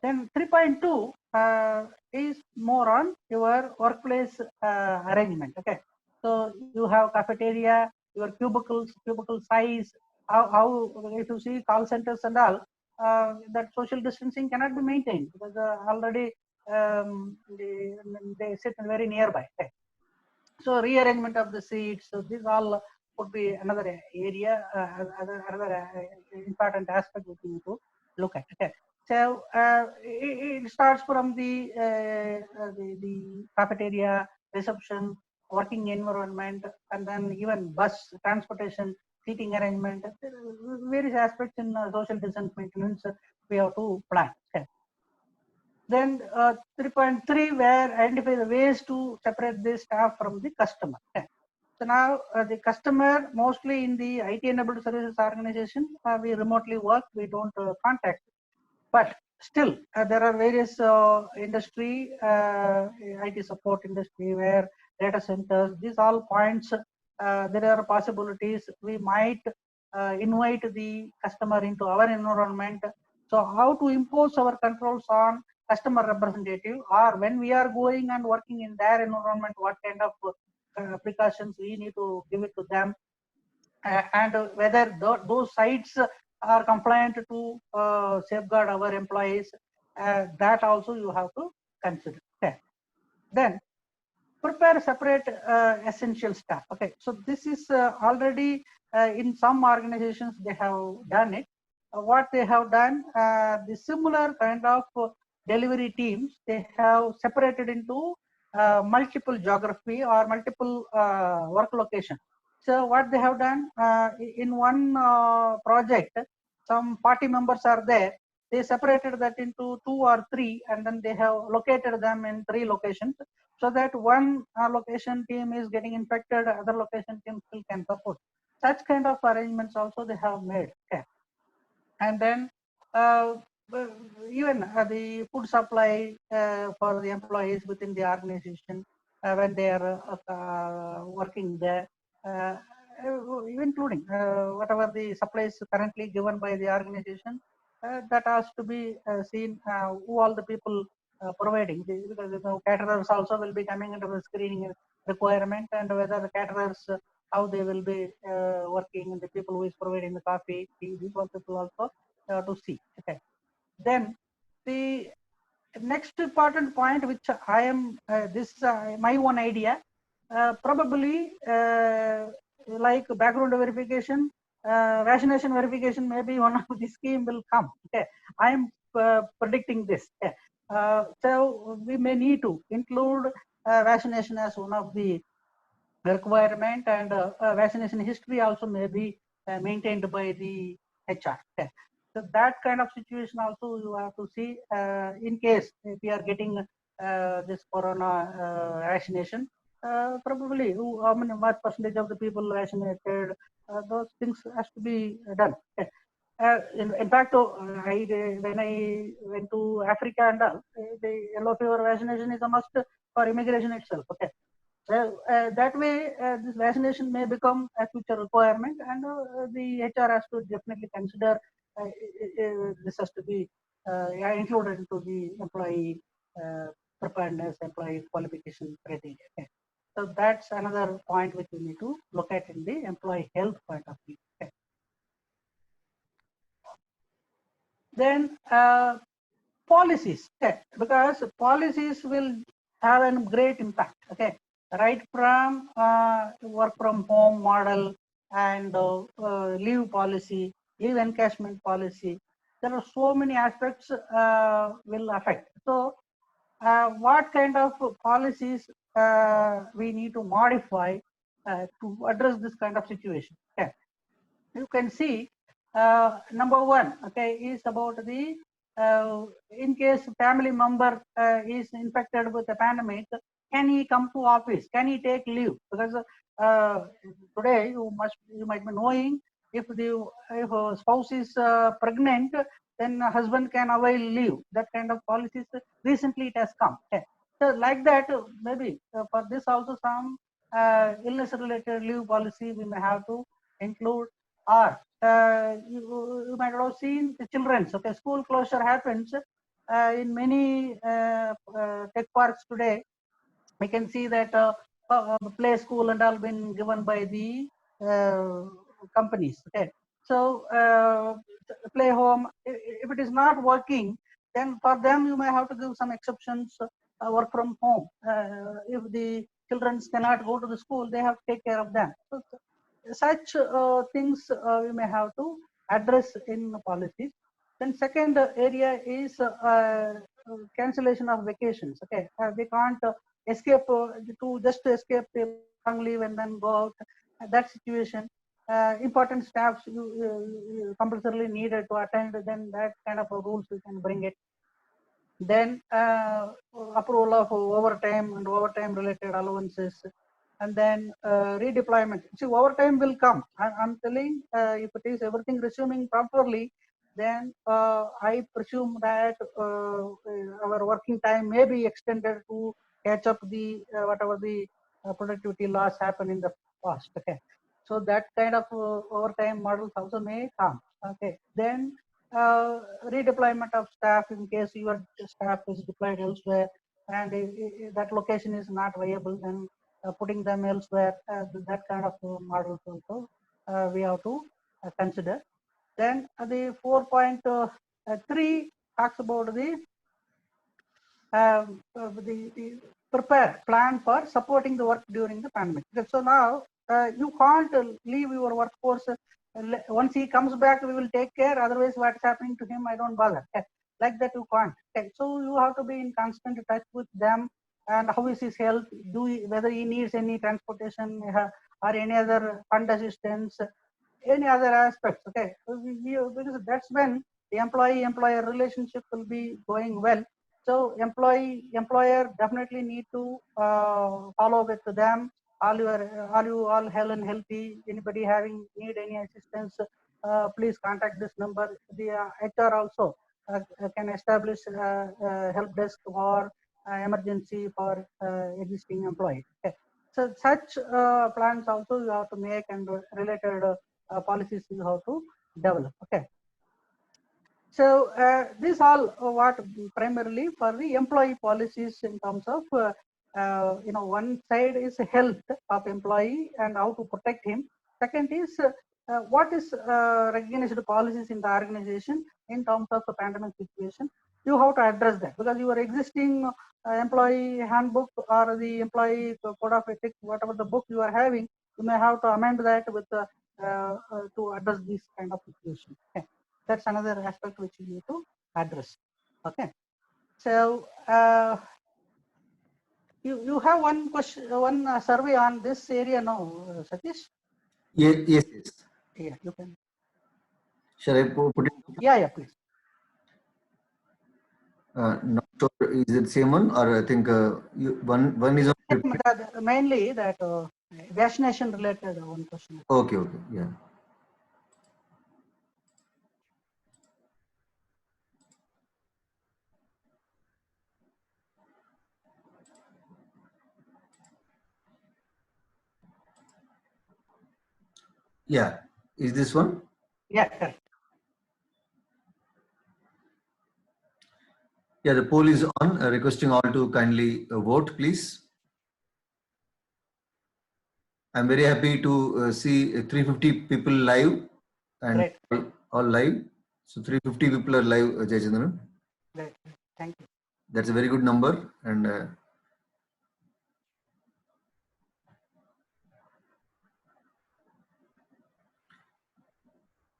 then 3.2 is more on your workplace arrangement. Okay, so you have cafeteria, your cubicle size. How if you see call centers and all, that social distancing cannot be maintained because already they sit very nearby. Okay. So rearrangement of the seats. So this all would be another area, another important aspect which we need to look at. Okay. So it starts from the cafeteria, reception, working environment, and then even bus transportation, seating arrangement, various aspects in social distance maintenance we have to plan. Okay. Then 3.3 where identify the ways to separate the staff from the customer. Okay. So now the customer, mostly in the IT enabled services organization, we remotely work, we don't contact. But still, there are various industry, IT support industry, where data centers, these all points, there are possibilities. We might invite the customer into our environment. So how to impose our controls on customer representative, or when we are going and working in their environment, what kind of precautions we need to give it to them, and whether those sites are compliant to safeguard our employees, that also you have to consider. Okay. Then prepare separate essential staff. Okay, so this is already in some organizations they have done it. What they have done, the similar kind of delivery teams, they have separated into multiple geography or multiple work location. So what they have done, in one project, some 40 members are there. They separated that into 2 or 3, and then they have located them in 3 locations, so that one location team is getting infected, other location team still can support. Such kind of arrangements also they have made. Okay. And then even the food supply for the employees within the organization when they are working there, including whatever the supplies currently given by the organization, that has to be seen who all the people providing, because caterers also will be coming into the screening requirement, and whether the caterers how they will be working, and the people who is providing the coffee, tea, these all people also to see. Okay. Then the next important point, which I am this my own idea, probably like background verification, vaccination verification maybe one of the scheme will come. Okay, I am predicting this. Okay. So we may need to include vaccination as one of the requirement, and vaccination history also may be maintained by the HR. Okay. So that kind of situation also you have to see in case if we are getting this corona vaccination, probably how many what percentage of the people vaccinated, those things has to be done. Okay. In fact, when I went to Africa and all, the yellow fever vaccination is a must for immigration itself. Okay. Well, that way, this vaccination may become a future requirement, and the HR has to definitely consider this has to be yeah, included into the employee preparedness, employee qualification criteria. Okay. So that's another point which we need to look at in the employee health point of view. Okay. Then policies, okay, because policies will have a great impact. Okay, right from work from home model and leave policy, leave encashment policy. There are so many aspects will affect. So, what kind of policies we need to modify to address this kind of situation? Okay, you can see number one, okay, is about the in case family member is infected with the pandemic, can he come to office, can he take leave? Because today you might be knowing, if a spouse is pregnant, then a husband can avail leave. That kind of policies recently it has come. Okay. So like that, maybe for this also some illness related leave policy we may have to include. Or you might have seen the children's, okay, school closure happens in many tech parks today. We can see that play school and all been given by the companies. Okay, so play home, if it is not working, then for them you may have to give some exceptions. Work from home. If the children cannot go to the school, they have to take care of them. So, such things we may have to address in policies. Then second area is cancellation of vacations. Okay, we can't escape to just escape the long leave and then go out. That situation, important staffs you compulsorily needed to attend. Then that kind of rules we can bring it. Then approval of overtime and overtime related allowances, and then redeployment. See, overtime will come. I'm telling, if it is everything resuming properly, then I presume that our working time may be extended to catch up the whatever the productivity loss happened in the past. Okay, so that kind of overtime models also may come. Okay, then redeployment of staff in case your staff is deployed elsewhere and that location is not viable, then putting them elsewhere. That kind of models also we have to consider. Then the 4.3 talks about the prepare plan for supporting the work during the pandemic. So now you can't leave your workforce. Once he comes back, we will take care. Otherwise, what's happening to him, I don't bother. Okay. Like that, you can't. Okay. So you have to be in constant touch with them and how is his health, whether he needs any transportation or any other fund assistance, any other aspects. Okay, so because that's when the employee-employer relationship will be going well. So employer definitely need to follow with them. All you all hell and healthy. Anybody having need any assistance, please contact this number. The HR also can establish help desk or emergency for existing employees. Okay. So such plans also you have to make, and related policies you have to develop. Okay. So these all what primarily for the employee policies in terms of one side is health of employee and how to protect him. Second is what is recognized policies in the organization in terms of the pandemic situation. You have to address that because your existing employee handbook or the employee code of ethics, whatever the book you are having, you may have to amend that with to address this kind of situation. Okay, that's another aspect which you need to address. Okay, so you have one question, one survey on this area now, Satish? Yes, yes, yes. Yeah, you can. Shall I put it? Yeah, please. Not sure, is it same one, or I think one is on Mainly that vaccination related one question. Okay, okay, yeah. Yeah, is this one? Yeah, correct. Yeah, the poll is on. Requesting all to kindly vote, please. I'm very happy to see 350 people live and all live. So 350 people are live, Jayachandran. Great. Thank you. That's a very good number. And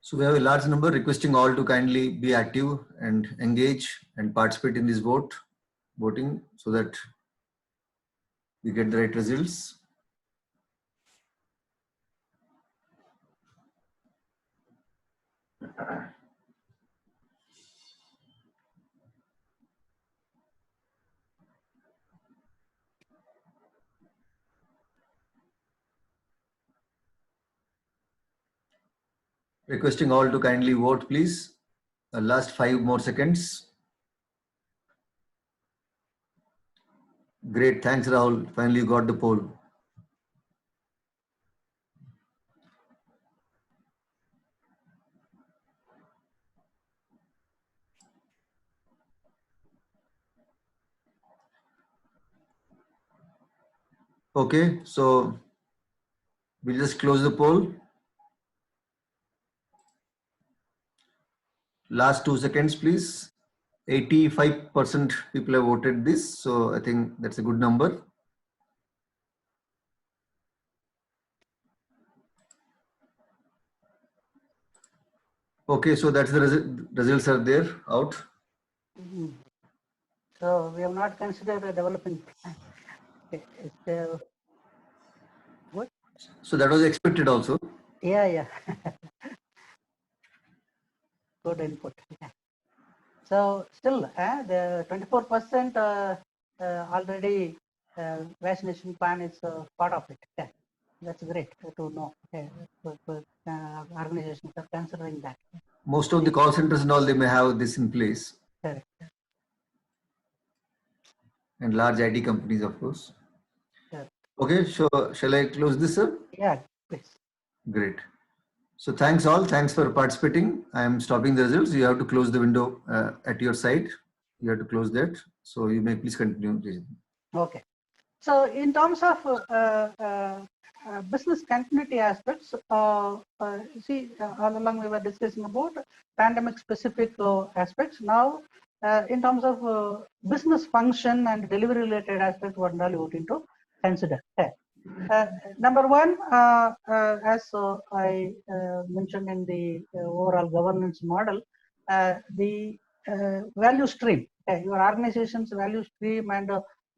so we have a large number, requesting all to kindly be active and engage and participate in this voting, so that we get the right results. Requesting all to kindly vote, please. Last 5 more seconds. Great, thanks Rahul. Finally you got the poll. Okay, so we'll just close the poll. Last 2 seconds, please. 85% people have voted this, so I think that's a good number. Okay, so that's the results are there out. So we have not considered a development plan. Okay. What? So that was expected also. Yeah. Good input. Yeah. So still, the 24% already vaccination plan is part of it. Yeah. That's great to know. Okay. Organizations are considering that. Most of the call centers and all, they may have this in place. Correct. And large IT companies, of course. Correct. Okay, so shall I close this, sir? Yeah, please. Great. So thanks all. Thanks for participating. I am stopping the results. You have to close the window at your side. You have to close that. So you may please continue. Okay. So in terms of business continuity aspects, see, all along we were discussing about pandemic specific aspects. Now, in terms of business function and delivery related aspects, what are you going to consider? Okay. Number one, as I mentioned in the overall governance model, the value stream, okay, your organization's value stream, and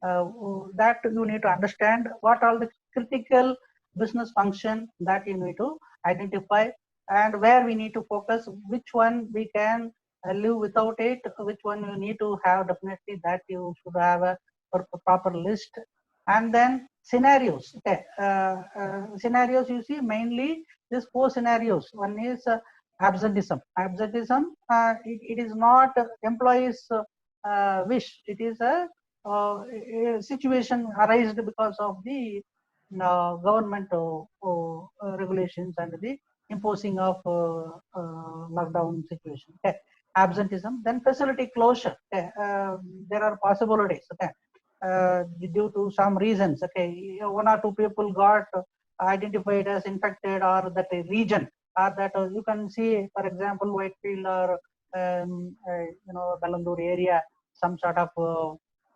that you need to understand what are the critical business function that you need to identify, and where we need to focus, which one we can live without it, which one you need to have definitely that you should have a proper list. And then scenarios. Okay, scenarios, you see mainly these 4 scenarios. One is absenteeism. Absenteeism, it is not employees wish. It is a situation arised because of the government regulations and the imposing of lockdown situation. Okay. Absenteeism. Then facility closure. Okay. There are possibilities. Okay. Due to some reasons, okay, 1 or 2 people got identified as infected, or that region, or that you can see, for example, Whitefield or Balandur area, some sort of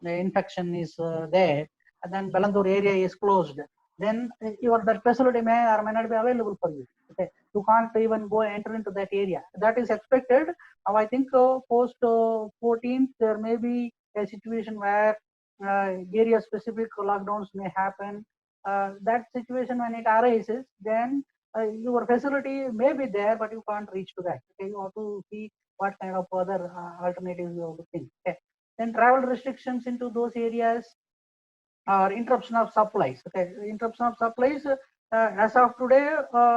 infection is there, and then Balandur area is closed. Then that facility may or may not be available for you. Okay, you can't even go enter into that area. That is expected. I think post 14th there may be a situation where area specific lockdowns may happen. That situation when it arises, then your facility may be there, but you can't reach to that. Okay, you have to see what kind of other alternatives you have to think. Okay. Then travel restrictions into those areas, or interruption of supplies. Okay, interruption of supplies. As of today,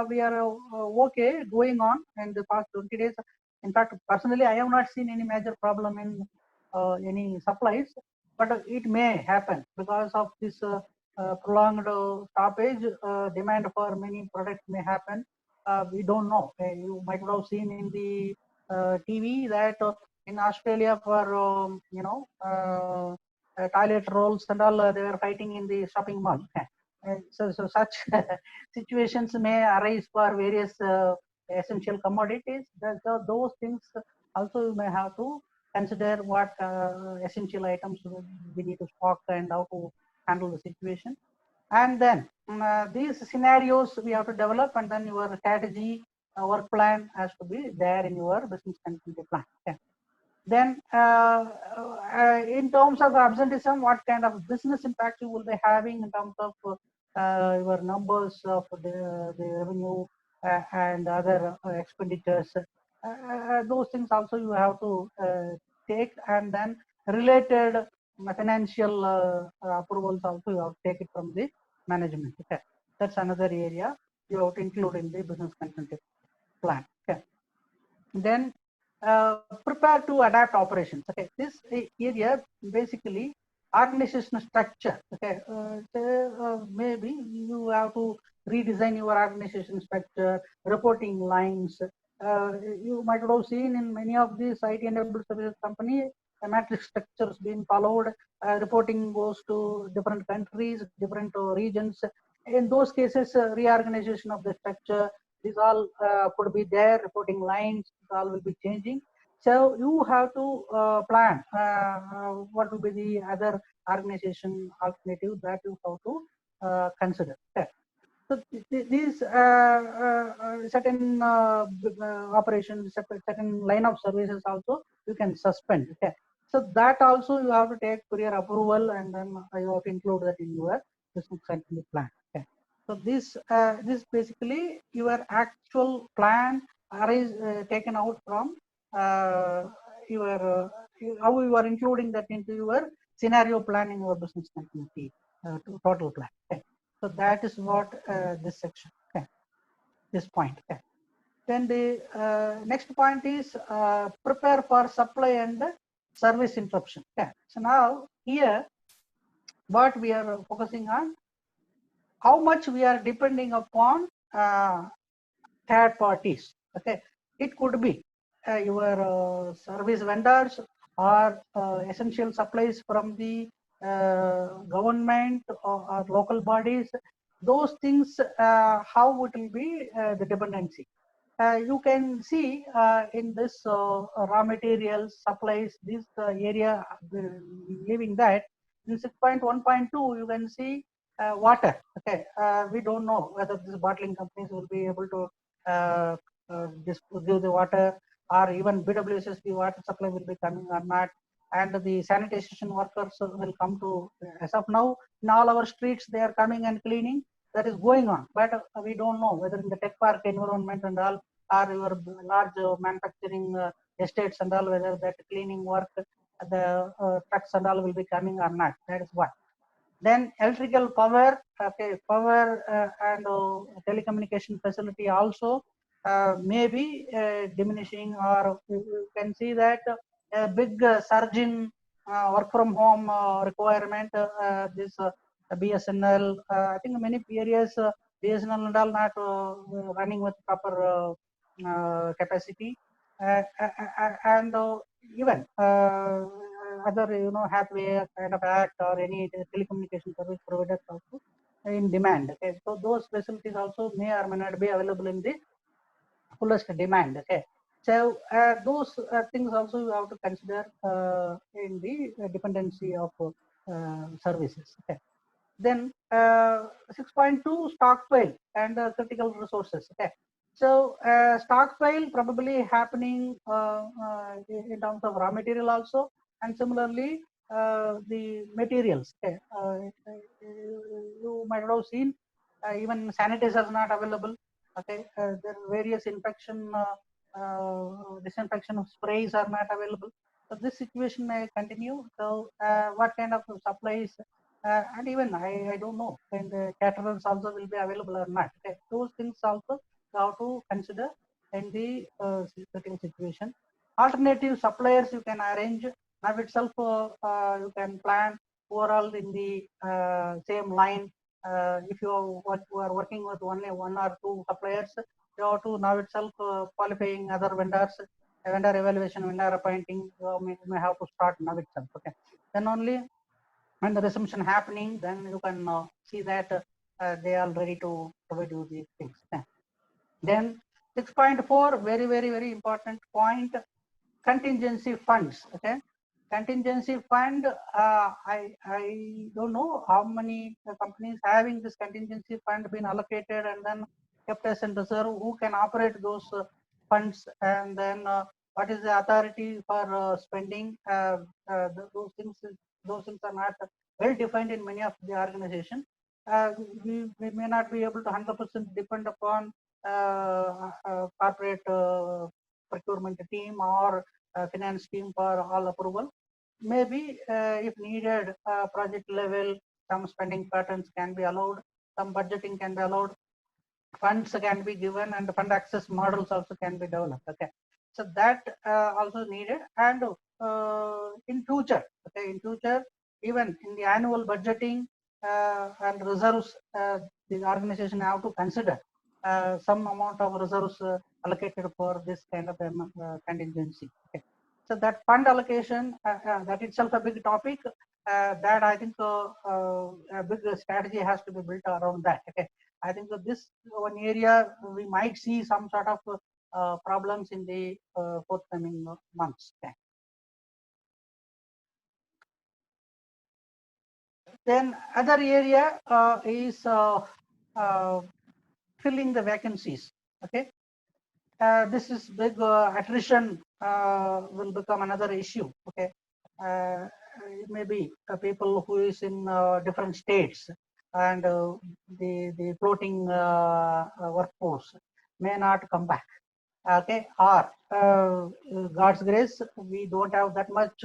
we are okay going on in the past 20 days. In fact, personally, I have not seen any major problem in any supplies, but it may happen because of this prolonged stoppage. Demand for many products may happen. We don't know. You might have seen in the TV that in Australia for toilet rolls and all, they were fighting in the shopping mall. So such situations may arise for various essential commodities. So those things also you may have to consider what essential items we need to stock and how to handle the situation. And then these scenarios we have to develop, and then your strategy, work plan has to be there in your business continuity plan. Okay. Then in terms of absenteeism, what kind of business impact you will be having in terms of your numbers of the revenue and other expenditures. Those things also you have to take, and then related financial approvals also you have to take it from the management. Okay. That's another area you have to include in the business continuity plan. Okay. Then prepare to adapt operations. Okay, this area basically organizational structure. Okay, maybe you have to redesign your organization structure, reporting lines. You might have seen in many of these IT-enabled services company, a matrix structure is being followed. Reporting goes to different countries, different regions. In those cases, reorganization of the structure, these all could be there. Reporting lines, all will be changing. So you have to plan what will be the other organization alternative that you have to consider. Okay. So these certain operations, certain line of services also you can suspend. Okay. So that also you have to take prior approval, and then you have to include that in your business continuity plan. Okay. So this basically your actual plan is taken out from your how you are including that into your scenario plan in your business continuity total plan. Okay. So that is what this section. Okay. This point. Okay. Then the next point is prepare for supply and service interruption. Okay. So now here what we are focusing on, how much we are depending upon third parties. Okay, it could be your service vendors or essential supplies from the government or local bodies. Those things, how it will be the dependency. You can see in this raw materials, supplies, this area, leaving that in 6.1.2, you can see water. Okay, we don't know whether these bottling companies will be able to give the water, or even BWSSB water supply will be coming or not, and the sanitation workers will come to. As of now, in all our streets, they are coming and cleaning. That is going on, but we don't know whether in the tech park environment and all, or your large manufacturing estates and all, whether that cleaning work, the trucks and all will be coming or not. That is what. Then electrical power, okay, power and telecommunication facility also may be diminishing, or you can see that a big surge in work from home requirement. This BSNL, I think many areas BSNL and all not running with proper capacity, and even other Hathway kind of act or any telecommunication service providers also in demand. Okay, so those facilities also may or may not be available in the fullest demand. Okay, so those things also you have to consider in the dependency of services. Okay. Then 6.2 stockpile and critical resources. Okay, So stockpile probably happening in terms of raw material also, and similarly the materials. Okay. You might have seen even sanitizers not available. Okay, there are various disinfection sprays are not available. So this situation may continue. So what kind of supplies? And even I don't know when the caterers also will be available or not. Okay. Those things also how to consider in the certain situation. Alternative suppliers you can arrange. Now itself you can plan overall in the same line. If you are working with only one or two suppliers, you have to now itself qualifying other vendors, vendor evaluation, vendor appointing. You may have to start now itself. Okay, then only when the resumption happening, then you can see that they are ready to provide you these things. Then 6.4, very important point, contingency funds. Okay, contingency fund. I don't know how many companies having this contingency fund been allocated and then kept as in reserve. Who can operate those funds, and then what is the authority for spending? Those things. Those things are not well defined in many of the organizations. We may not be able to 100% depend upon corporate procurement team or finance team for all approval. Maybe if needed, project level, some spending patterns can be allowed, some budgeting can be allowed, funds can be given, and fund access models also can be developed. Okay, so that also needed. And in future, okay, in future, even in the annual budgeting and reserves, the organization have to consider some amount of reserves allocated for this kind of contingency. Okay. So that fund allocation, that itself a big topic. That I think a big strategy has to be built around that. Okay. I think that this one area we might see some sort of problems in the forthcoming months. Okay. Then other area is filling the vacancies. Okay. This is big attrition will become another issue. Okay, it may be people who is in different states, and the floating workforce may not come back. Okay, or God's grace, we don't have that much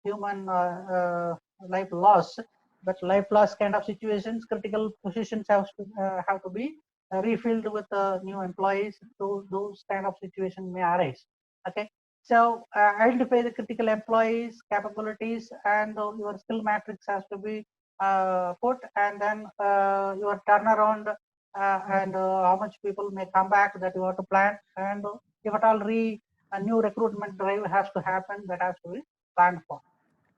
human life loss, but life loss kind of situations, critical positions have to be refilled with new employees. Those kind of situations may arise. Okay, so identify the critical employees, capabilities, and your skill matrix has to be put, and then your turnaround and how much people may come back, that you have to plan. And if at all a new recruitment drive has to happen, that has to be planned for.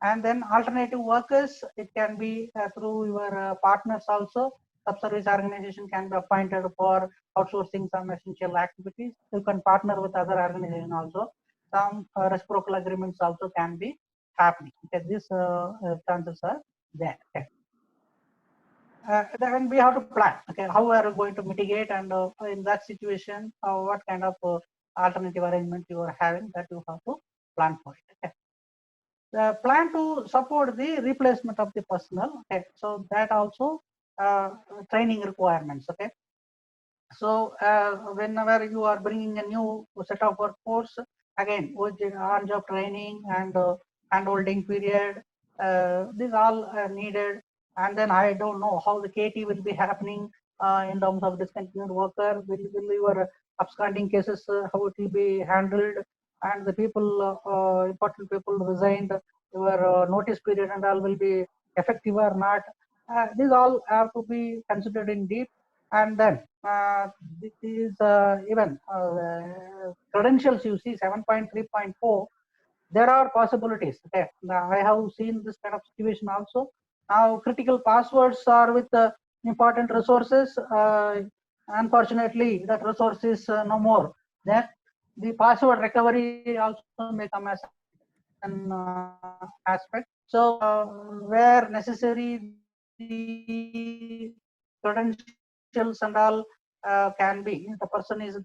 And then alternative workers, it can be through your partners also. Sub-service organization can be appointed for outsourcing some essential activities. You can partner with other organization also. Some reciprocal agreements also can be happening. Okay, these chances are there. Okay. Then we have to plan. Okay, how are you going to mitigate, and in that situation, what kind of alternative arrangement you are having, that you have to plan for it. Okay. The plan to support the replacement of the personnel. Okay, so that also training requirements. Okay, so whenever you are bringing a new set of workforce, again with on-job training and hand-holding period, these all are needed. And then I don't know how the KT will be happening in terms of discontinued worker. Will your absconding cases, how it will be handled, and the people, important people resigned, your notice period and all will be effective or not. These all have to be considered in deep. And then this is even credentials, you see 7.3.4, there are possibilities. Okay, now I have seen this kind of situation also. Now critical passwords are with important resources. Unfortunately, that resource is no more. Then the password recovery also may come as an aspect. So where necessary, the credentials and all can be the person is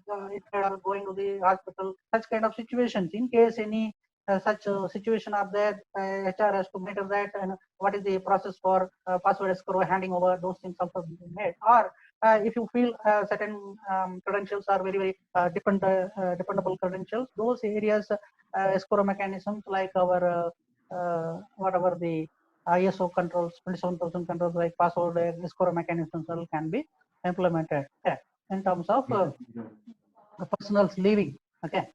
going to the hospital, such kind of situations. In case any such situation are there, HR has to monitor that, and what is the process for password escrow handing over, those things also be made. Or if you feel certain credentials are very dependable credentials, those areas escrow mechanisms like our whatever the ISO controls, 27,000 controls like password escrow mechanisms can be implemented in terms of the personal's living. Okay,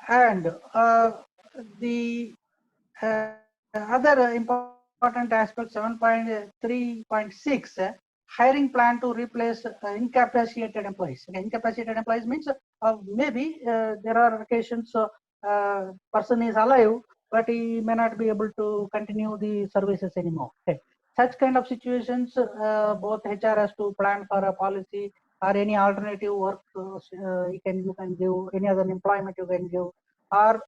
and the other important aspect 7.3.6 hiring plan to replace incapacitated employees. Okay, incapacitated employees means maybe there are occasions person is alive but he may not be able to continue the services anymore. Okay, such kind of situations both HR has to plan for a policy or any alternative work you can give, any other employment you can give, or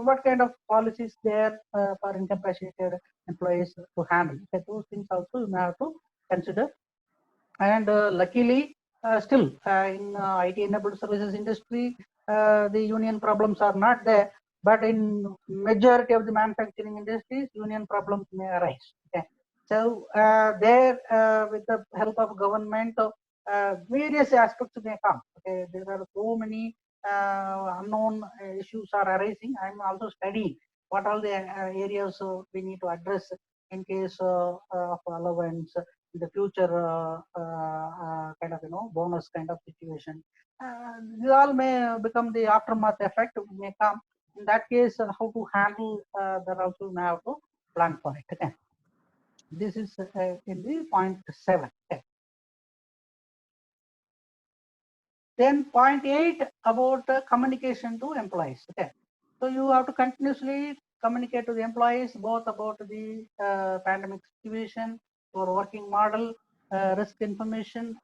what kind of policies there for incapacitated employees to handle. Okay, those things also you may have to consider. And luckily, still in IT enabled services industry, the union problems are not there. But in majority of the manufacturing industries, union problems may arise. Okay, so there, with the help of government, various aspects may come. Okay, there are so many unknown issues are arising. I'm also studying what all the areas we need to address in case of allowance in the future, kind of bonus kind of situation. These all may become the aftermath effect may come. In that case, how to handle that also may have to plan for it. Okay, this is in the point 7. Okay. Then point 8 about communication to employees. Okay, so you have to continuously communicate to the employees both about the pandemic situation, your working model, risk information,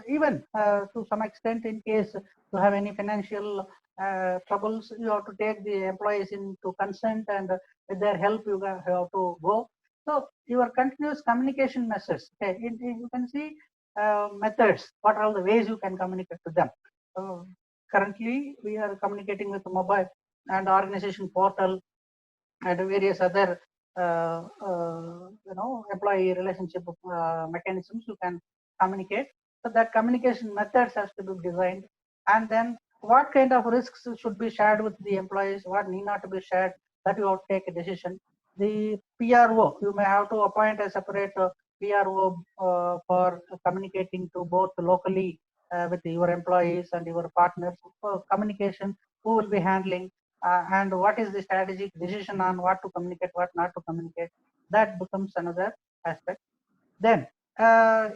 even to some extent in case you have any financial troubles, you have to take the employees into consent, and with their help you have to go. So your continuous communication messages. Okay, you can see methods, what are all the ways you can communicate to them. Currently we are communicating with mobile and organization portal and various other employee relationship mechanisms you can communicate. So that communication methods has to be designed, and then what kind of risks should be shared with the employees, what need not to be shared, that you have to take a decision. The PRO, you may have to appoint a separate PRO for communicating to both locally with your employees and your partners. For communication, who will be handling and what is the strategic decision on what to communicate, what not to communicate. That becomes another aspect. Then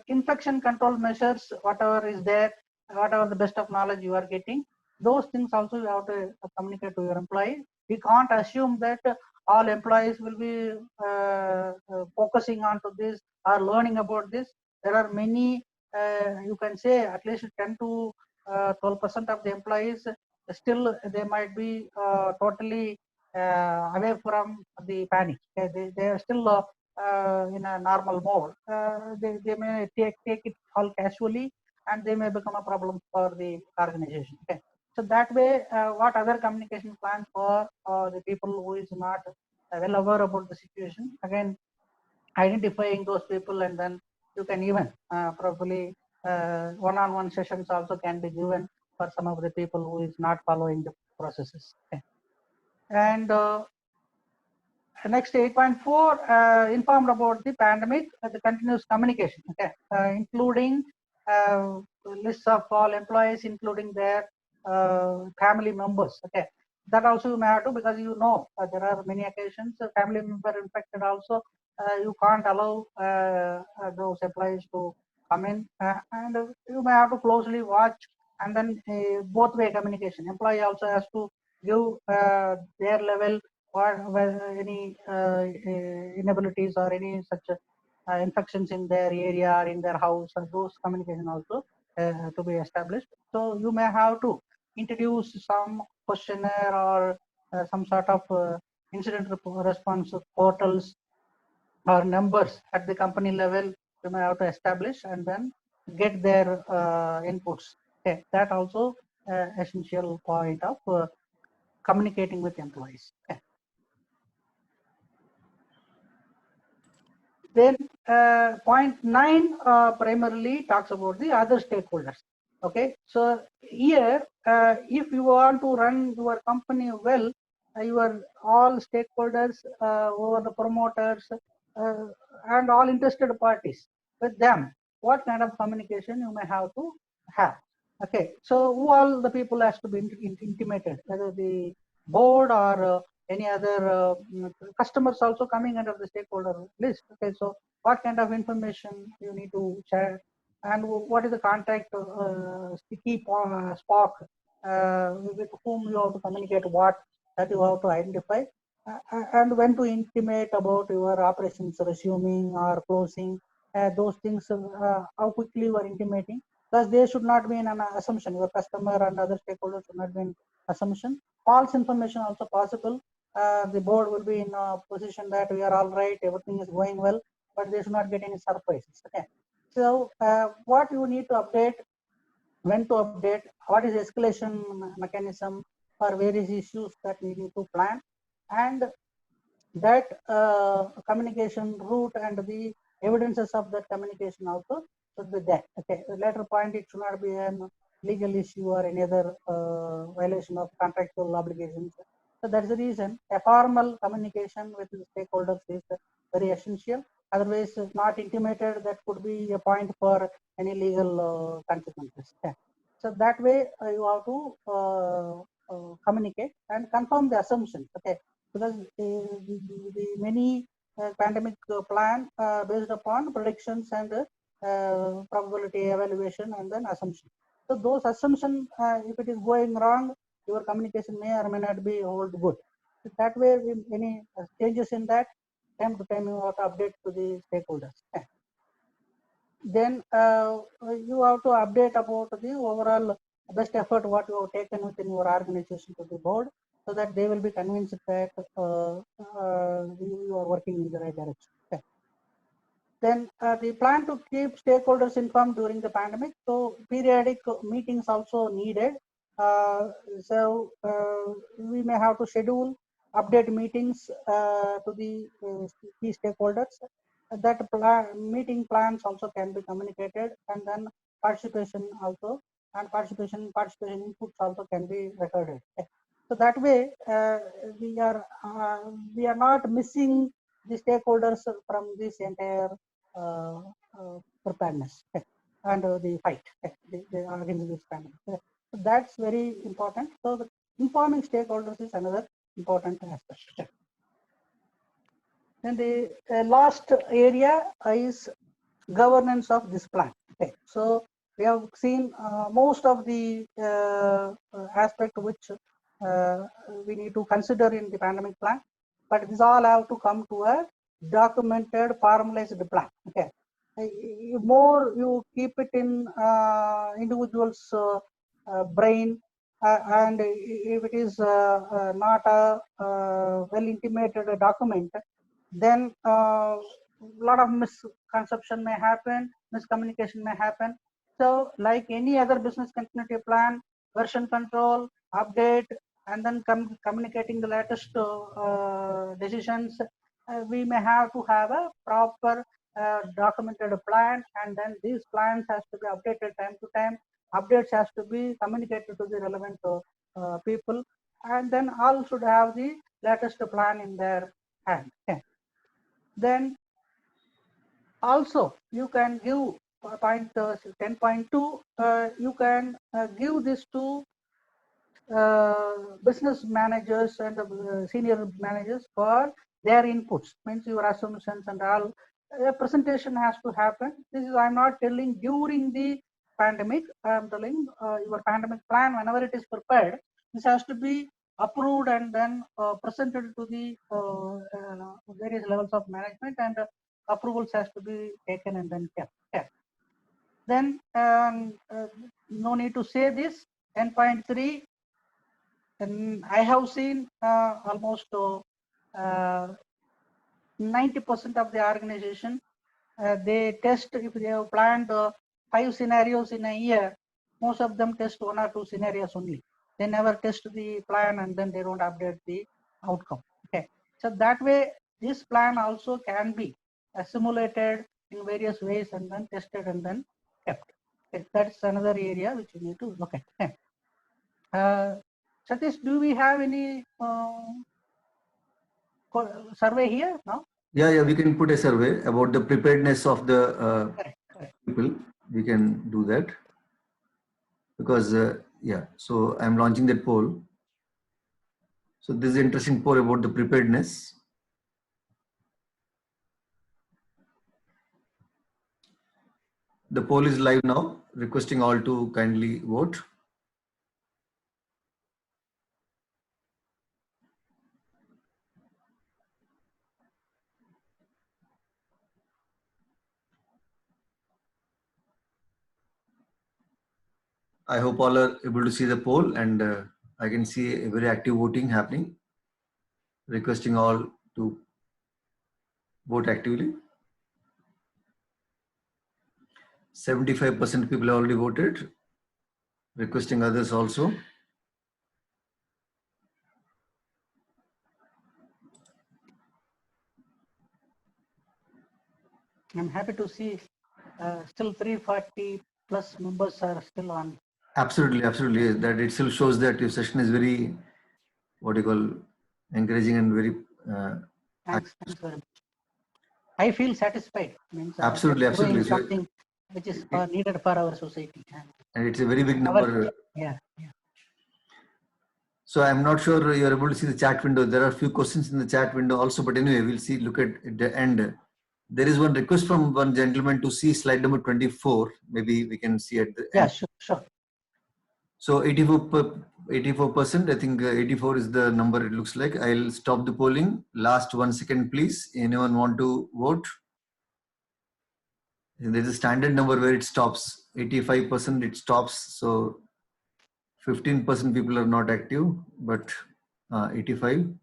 infection control measures, whatever is there, whatever the best of knowledge you are getting, those things also you have to communicate to your employee. We can't assume that all employees will be focusing on to this or learning about this. There are many, you can say at least 10 to 12% of the employees still they might be totally away from the panic. They are still in a normal mode. They may take it all casually, and they may become a problem for the organization. Okay, so that way, what other communication plans for the people who is not well aware about the situation? Again, identifying those people, and then you can even probably one-on-one sessions also can be given for some of the people who is not following the processes. Okay. And next 8.4 informed about the pandemic, the continuous communication. Okay, including lists of all employees, including their family members. Okay, that also you may have to, because there are many occasions family member infected also. You can't allow those employees to come in, and you may have to closely watch, and then both way communication. Employee also has to give their level, or any inabilities or any such infections in their area or in their house, and those communication also to be established. So you may have to introduce some questionnaire or some sort of incident response portals or numbers at the company level. You may have to establish, and then get their inputs. Okay, that also essential point of communicating with employees. Okay. Then point 9 primarily talks about the other stakeholders. Okay, so here if you want to run your company well, your all stakeholders over the promoters and all interested parties, with them, what kind of communication you may have to have. Okay, so who all the people has to be intimated, whether the board or any other customers also coming under the stakeholder list. Okay, so what kind of information you need to share, and what is the contact key spock with whom you have to communicate what, that you have to identify, and when to intimate about your operations resuming or closing, those things, how quickly you are intimating, because there should not be an assumption, your customer and other stakeholders should not be an assumption. False information also possible. The board will be in a position that we are all right, everything is going well, but they should not get any surprises. Okay, so what you need to update, when to update, what is escalation mechanism for various issues that we need to plan, and that communication route and the evidences of that communication also should be there. Okay, the later point, it should not be a legal issue or any other violation of contractual obligations. So that's the reason a formal communication with the stakeholders is very essential. Otherwise, not intimated, that could be a point for any legal consequences. Yeah. So that way, you have to communicate and confirm the assumptions. Okay, because the many pandemic plan based upon predictions and probability evaluation and then assumption. So those assumptions, if it is going wrong, your communication may or may not be hold good. So that way, any changes in that, time to time you have to update to the stakeholders. Then you have to update about the overall best effort what you have taken within your organization to the board, so that they will be convinced that you are working in the right direction. Okay. Then the plan to keep stakeholders informed during the pandemic. So periodic meetings also needed. We may have to schedule update meetings to the key stakeholders. That meeting plans also can be communicated, and then participation also, and participation inputs also can be recorded. So that way we are not missing the stakeholders from this entire preparedness and the fight against this pandemic. So that's very important. So the informing stakeholders is another important aspect. Then the last area is governance of this plan. Okay, so we have seen most of the aspect which we need to consider in the pandemic plan, but this all have to come to a documented, formalized plan. Okay, more you keep it in individual's brain, and if it is not a well intimated document, then a lot of misconception may happen, miscommunication may happen. So like any other business continuity plan, version control, update, and then communicating the latest decisions, we may have to have a proper documented plan, and then these plans has to be updated time to time. Updates has to be communicated to the relevant people, and then all should have the latest plan in their hand. Okay. Then also you can give point 10.2, you can give this to business managers and senior managers for their inputs, means your assumptions and all. A presentation has to happen. This is, I'm not telling during the pandemic, I'm telling your pandemic plan, whenever it is prepared, this has to be approved and then presented to the various levels of management, and approvals has to be taken and then kept. Then no need to say this. 10.3, and I have seen almost 90% of the organization, they test if they have planned 5 scenarios in a year, most of them test 1 or 2 scenarios only. They never test the plan and then they don't update the outcome. Okay, so that way this plan also can be simulated in various ways and then tested and then kept. Okay, that's another area which we need to look at. Okay. Satish, do we have any survey here now? Yeah, we can put a survey about the preparedness of the Correct. people. We can do that because yeah. So I'm launching that poll. So this is an interesting poll about the preparedness. The poll is live now. Requesting all to kindly vote. I hope all are able to see the poll, and I can see a very active voting happening. Requesting all to vote actively. 75% people have already voted. Requesting others also. I'm happy to see still 340 plus members are still on. Absolutely. That itself shows that your session is very, what you call, encouraging and very. Thanks very much. I feel satisfied. Means Absolutely. doing something which is needed for our society. And it's a very big number. Yeah. So I'm not sure you're able to see the chat window. There are a few questions in the chat window also, but anyway, we'll see. Look at the end. There is one request from one gentleman to see slide number 24. Maybe we can see at the end. Yeah, sure. So 84%, I think 84 is the number it looks like. I'll stop the polling. Last 1 second, please. Anyone want to vote? There's a standard number where it stops. 85% it stops. So 15% people are not active, but 85.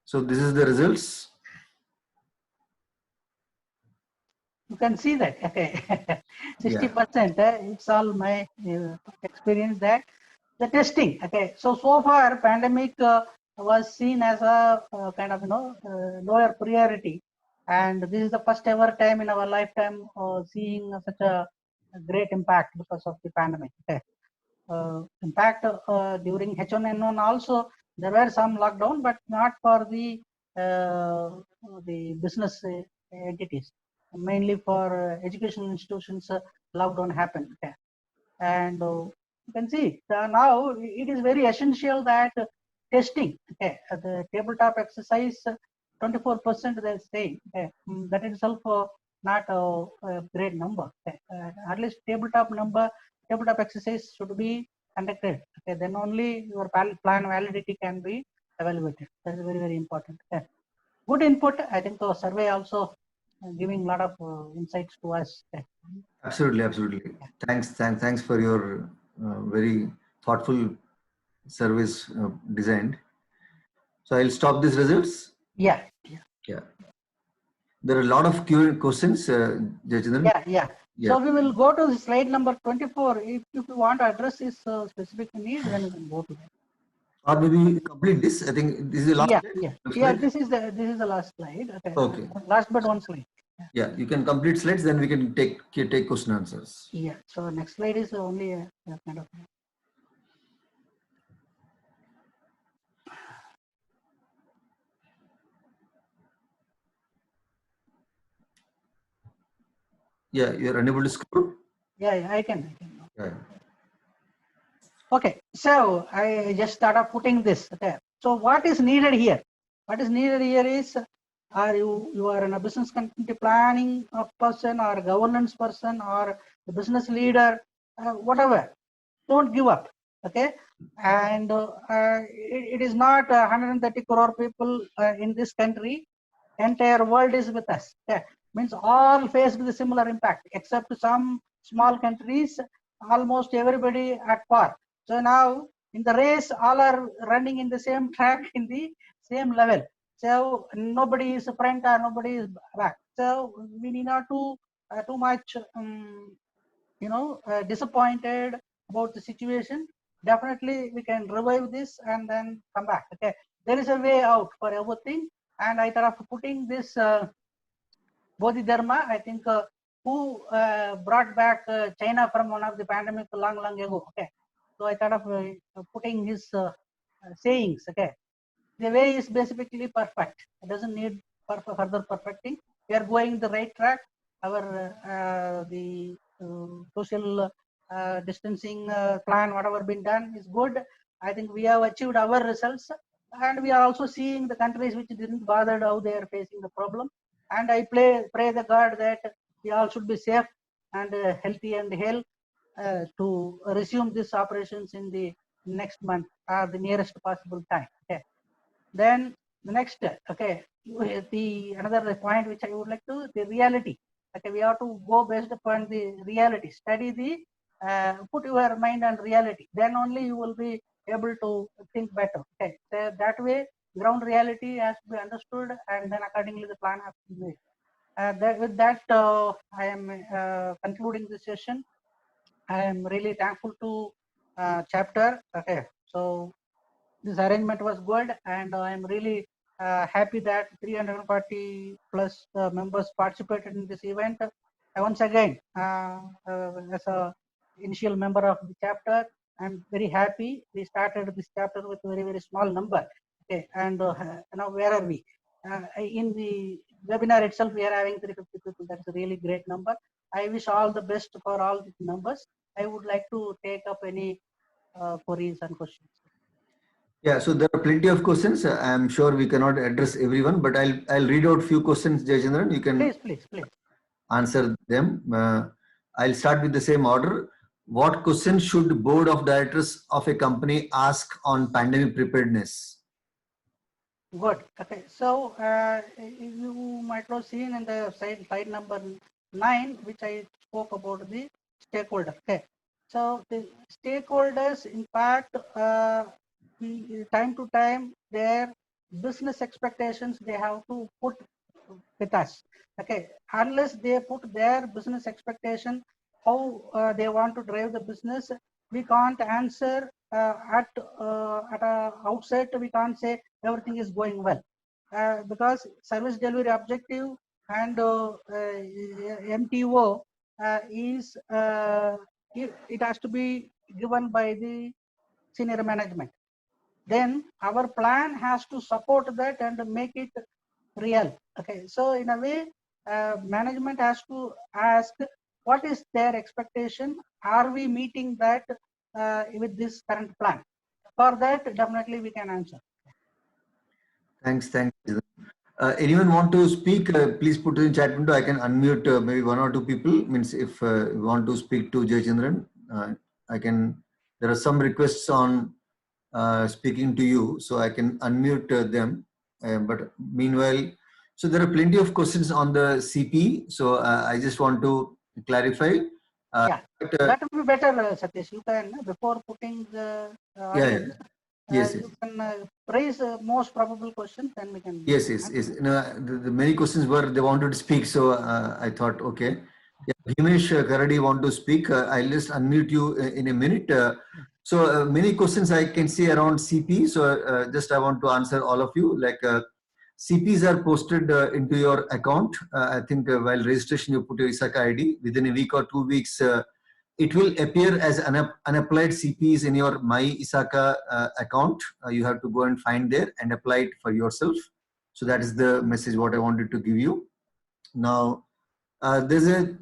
So this is the results. You can see that. Okay, 60%. It's all my experience that the testing. Okay, so far pandemic was seen as a kind of lower priority, and this is the first ever time in our lifetime seeing such a great impact because of the pandemic. Okay. In fact, during H1N1 also there were some lockdown, but not for the business entities. Mainly for educational institutions, lockdown happened. Okay. And you can see now it is very essential that testing. Okay, the tabletop exercise, 24% they're saying. Okay. That itself not a great number. Okay. At least tabletop exercise should be conducted. Okay, then only your plan validity can be evaluated. That is very important. Okay. Good input. I think the survey also giving a lot of insights to us. Okay. Absolutely. Thanks for your very thoughtful service designed. So I'll stop these results. Yeah. There are a lot of questions, Jayachandran. Yeah. So we will go to slide number 24. If you want to address this specific need, then we can go to that. Or maybe complete this. I think this is the last slide. Yeah. This is the last slide. Okay. Last but one slide. Yeah, you can complete slides. Then we can take question answers. Yeah. So next slide is only a kind of. Yeah, you're unable to scroll. Yeah, I can. Yeah. Okay, so I just started putting this. Okay, so what is needed here? What is needed here is, are you are a business continuity planning person or a governance person or a business leader, whatever. Don't give up. Okay, and it is not 130 crore people in this country. Entire world is with us. Okay, means all faced with a similar impact, except some small countries. Almost everybody at par. So now in the race, all are running in the same track in the same level. So nobody is front or nobody is back. So we need not to too much disappointed about the situation, definitely we can revive this and then come back. Okay, there is a way out for everything, and I thought of putting this Bodhidharma, I think, who brought back China from one of the pandemic long ago. Okay, so I thought of putting his sayings. Okay, the way is basically perfect. It doesn't need further perfecting. We are going the right track. Our the social distancing plan, whatever been done, is good. I think we have achieved our results, and we are also seeing the countries which didn't bother how they are facing the problem. And I pray the God that we all should be safe and healthy and hale to resume these operations in the next month or the nearest possible time. Okay. Then the next, okay, the another point which I would like to, the reality. Okay, we have to go based upon the reality. Study the, put your mind on reality. Then only you will be able to think better. Okay, so that way, ground reality has to be understood, and then accordingly the plan has to be made. With that, I am concluding the session. I am really thankful to chapter. Okay, so this arrangement was good, and I am really happy that 340 plus members participated in this event. Once again, as a initial member of the chapter, I'm very happy. We started this chapter with very small number. Okay, and now where are we? In the webinar itself, we are having 350 people. That's a really great number. I wish all the best for all the numbers. I would like to take up any queries and questions. Yeah, so there are plenty of questions. I'm sure we cannot address everyone, but I'll read out few questions, Jayachandran. You can please answer them. I'll start with the same order. What questions should board of directors of a company ask on pandemic preparedness? Good. Okay. So you might have seen in the slide number 9, which I spoke about the stakeholder. Okay. So the stakeholders, in fact, time to time, their business expectations they have to put with us. Okay. Unless they put their business expectation, how they want to drive the business, we can't answer at a outset. We can't say everything is going well because service delivery objective and MTO is it has to be given by the senior management. Then our plan has to support that and make it real. Okay, so in a way, management has to ask what is their expectation. Are we meeting that with this current plan? For that, definitely we can answer. Thanks. Anyone want to speak? Please put it in chat window. I can unmute maybe one or two people. Means if you want to speak to Jayachandran, I can. There are some requests on speaking to you, so I can unmute them. But meanwhile, so there are plenty of questions on the CPE. So I just want to clarify. Yeah, that would be better, Satish. You can before putting the audience. Yes. You can raise most probable questions, then we can. Yes. No, the many questions were they wanted to speak, so I thought, okay. Yeah, Himesh Karadi want to speak. I'll just unmute you in a minute. So many questions I can see around CP. So just I want to answer all of you. Like CPs are posted into your account. I think while registration you put your ISACA ID. Within a week or 2 weeks, it will appear as unapplied CPs in your My ISACA account. You have to go and find there and apply it for yourself. So that is the message what I wanted to give you. Now, there's a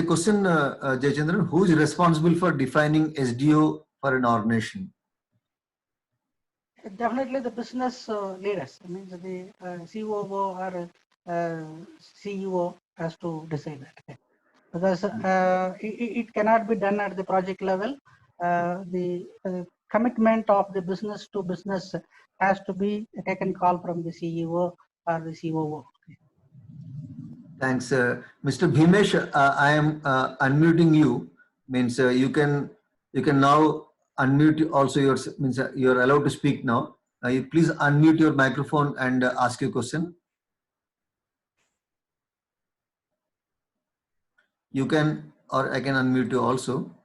question, Jayachandran, who is responsible for defining SDO for an organization? Definitely the business leaders. I mean the COO or CEO has to decide that. Okay. Because it cannot be done at the project level. The commitment of the business to business has to be taken call from the CEO or the COO. Thanks, Mr. Bhimesh. I am unmuting you. Means you can now unmute also. You're allowed to speak now. You please unmute your microphone and ask your question. You can or I can unmute you also.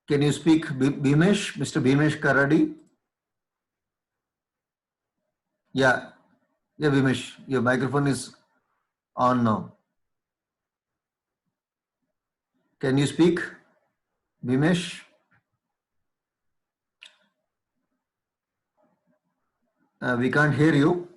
Can you speak, Bhimesh, Mr. Bhimesh Karadi? Yeah, yeah, Bhimesh, your microphone is on now. Can you speak, Bhimesh? We can't hear you.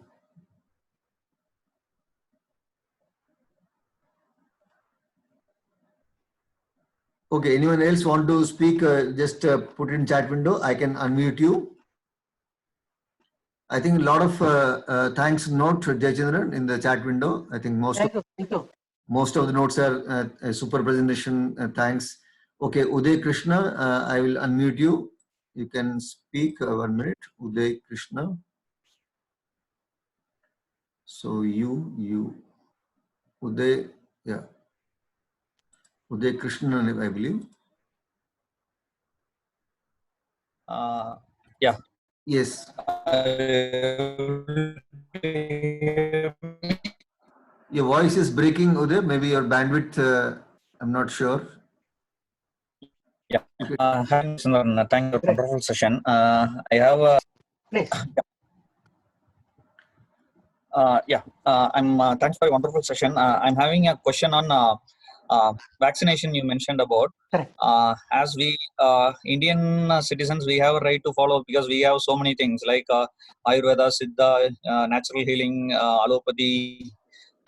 Okay, anyone else want to speak? Just put it in chat window. I can unmute you. I think a lot of thanks note, Jayachandran, in the chat window. I think most Thank you. Most of the notes are super presentation. Thanks. Okay, Uday Krishna, I will unmute you. You can speak 1 minute. Uday Krishna. So Uday, yeah, Uday Krishna, I believe. Yeah. Yes. Your voice is breaking, Uday. Maybe your bandwidth, I'm not sure. Yeah. Hi, Mr. Thank you for the wonderful session. I have a. Please. Thanks for a wonderful session. I'm having a question on vaccination you mentioned about. Correct. As we Indian citizens, we have a right to follow because we have so many things like Ayurveda, Siddha, natural healing, allopathy,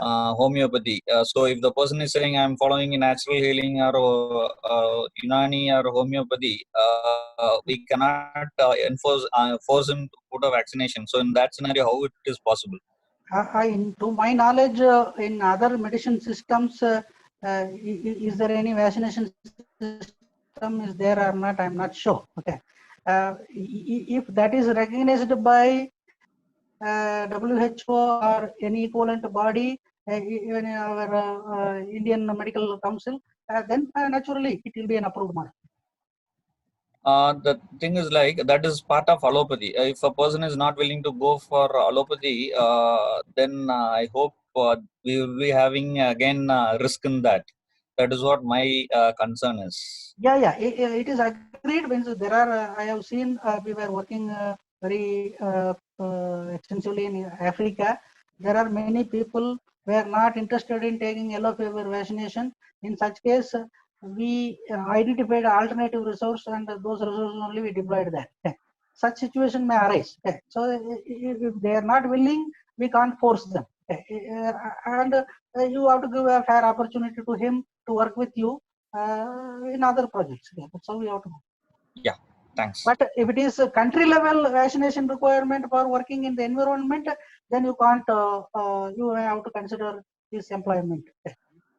homeopathy. So if the person is saying I'm following a natural healing or Unani or homeopathy, we cannot force him to put a vaccination. So in that scenario, how it is possible? To my knowledge, in other medicine systems, is there any vaccination system is there or not? I'm not sure. Okay. If that is recognized by WHO or any equivalent body, even our Indian Medical Council, then naturally it will be an approved model. The thing is like that is part of allopathy. If a person is not willing to go for allopathy, then I hope we will be having again risk in that. That is what my concern is. Yeah, it is agreed. Means there are. I have seen. We were working very extensively in Africa. There are many people who are not interested in taking yellow fever vaccination. In such case, we identified alternative resource, and those resources only we deployed there. Okay. Such situation may arise. Okay. So if they are not willing, we can't force them. Okay. And you have to give a fair opportunity to him to work with you in other projects. Yeah, that's how we have to do. Yeah, thanks. But if it is a country level vaccination requirement for working in the environment, then you can't, you have to consider this employment.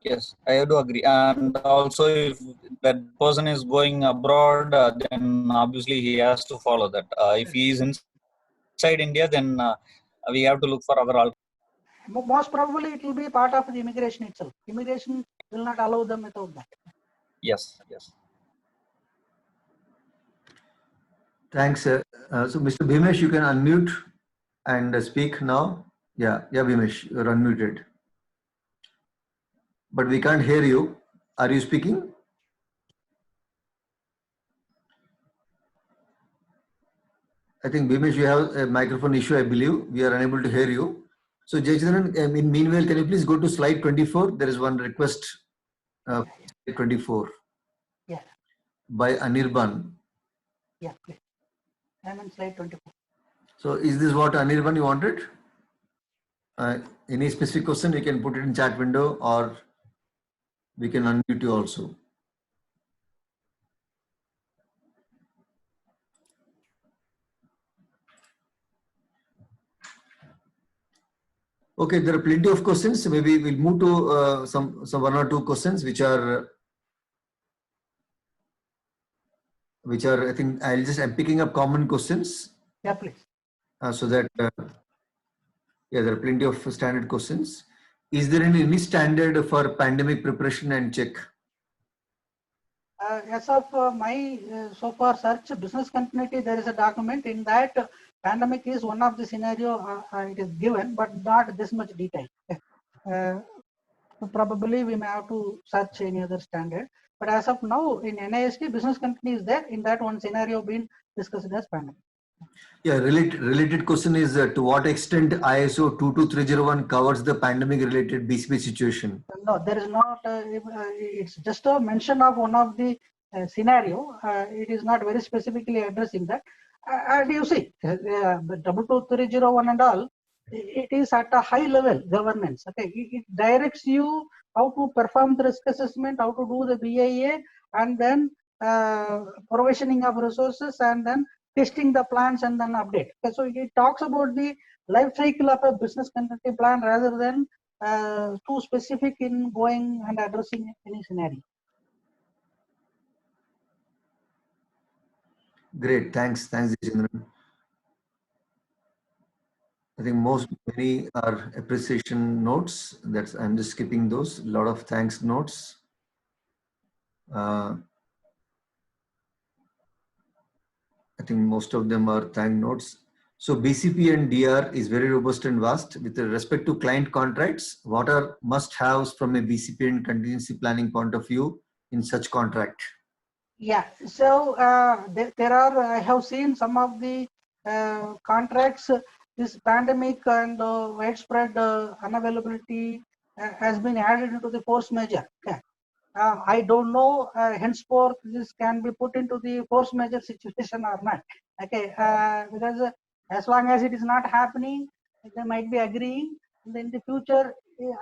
Yes, I have to agree. And also, if that person is going abroad, then obviously he has to follow that. If he is inside India, then we have to look for other alternatives. Most probably, it will be part of the immigration itself. Immigration will not allow them without that. Yes. Thanks. So, Mr. Bhimesh, you can unmute and speak now. Yeah, Bhimesh, you're unmuted. But we can't hear you. Are you speaking? I think, Bhimesh, you have a microphone issue, I believe. We are unable to hear you. So, Jayachandran, in meanwhile, can you please go to slide 24? There is one request, 24. Yeah. By Anirban. Yeah, please. I'm on slide 24. So, is this what Anirban you wanted? Any specific question, you can put it in chat window or we can unmute you also. Okay, there are plenty of questions. Maybe we'll move to some one or two questions which are I think I'm picking up common questions. Yeah, please. So that there are plenty of standard questions. Is there any standard for pandemic preparation and check? As of my so far search business continuity, there is a document in that pandemic is one of the scenario it is given, but not this much detail. So probably we may have to search any other standard. But as of now, in NIST, business continuity is there. In that one scenario being discussed as pandemic. Yeah, related question is to what extent ISO 22301 covers the pandemic related BCP situation? No, there is not. It's just a mention of one of the scenario. It is not very specifically addressing that. And you see, the 22301 and all, it is at a high level governance. Okay, it directs you how to perform the risk assessment, how to do the BIA, and then provisioning of resources, and then testing the plans, and then update. Okay, so it talks about the life cycle of a business continuity plan rather than too specific in going and addressing any scenario. Great, thanks, Jayachandran. I think many are appreciation notes. I'm just skipping those. A lot of thanks notes. I think most of them are thank notes. So BCP and DR is very robust and vast. With respect to client contracts, what are must-haves from a BCP and contingency planning point of view in such contract? Yeah, so there are, I have seen some of the contracts, this pandemic and widespread unavailability has been added into the force majeure. Okay. I don't know, henceforth this can be put into the force majeure situation or not. Okay, because as long as it is not happening, they might be agreeing. In the future,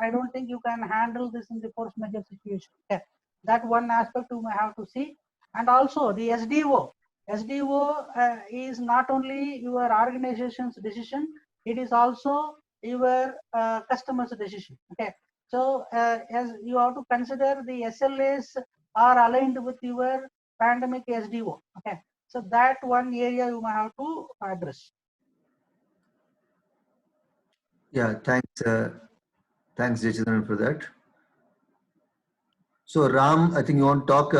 I don't think you can handle this in the force majeure situation. Okay. That one aspect you may have to see. And also the SDO. SDO is not only your organization's decision, it is also your customer's decision. Okay. So as you have to consider the SLAs are aligned with your pandemic SDO. Okay. So that one area you may have to address. Yeah, thanks Jayachandran for that. So Ram, I think you want to talk.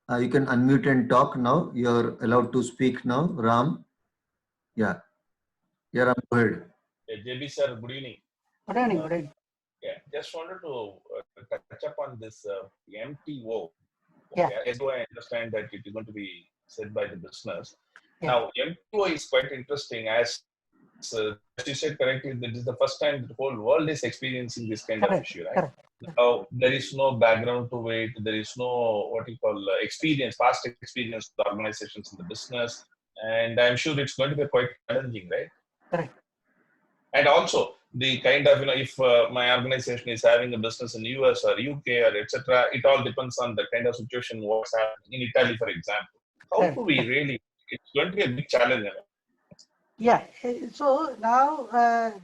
You can unmute and talk now. You're allowed to speak now, Ram. Yeah, Ram, go ahead. JB sir, good evening. Good evening. Good evening. Yeah, just wanted to touch upon this MTO. Yeah. As I understand that it is going to be said by the business. Yeah. Now, MTO is quite interesting as you said correctly, this is the first time the whole world is experiencing this kind of issue, right? Correct. Now, there is no background to it. There is no what you call experience, past experience with organizations in the business. And I'm sure it's going to be quite challenging, right? Correct. And also the kind of, if my organization is having a business in US or UK or etc., it all depends on the kind of situation what's happening in Italy, for example. How do we really, it's going to be a big challenge. Yeah, so now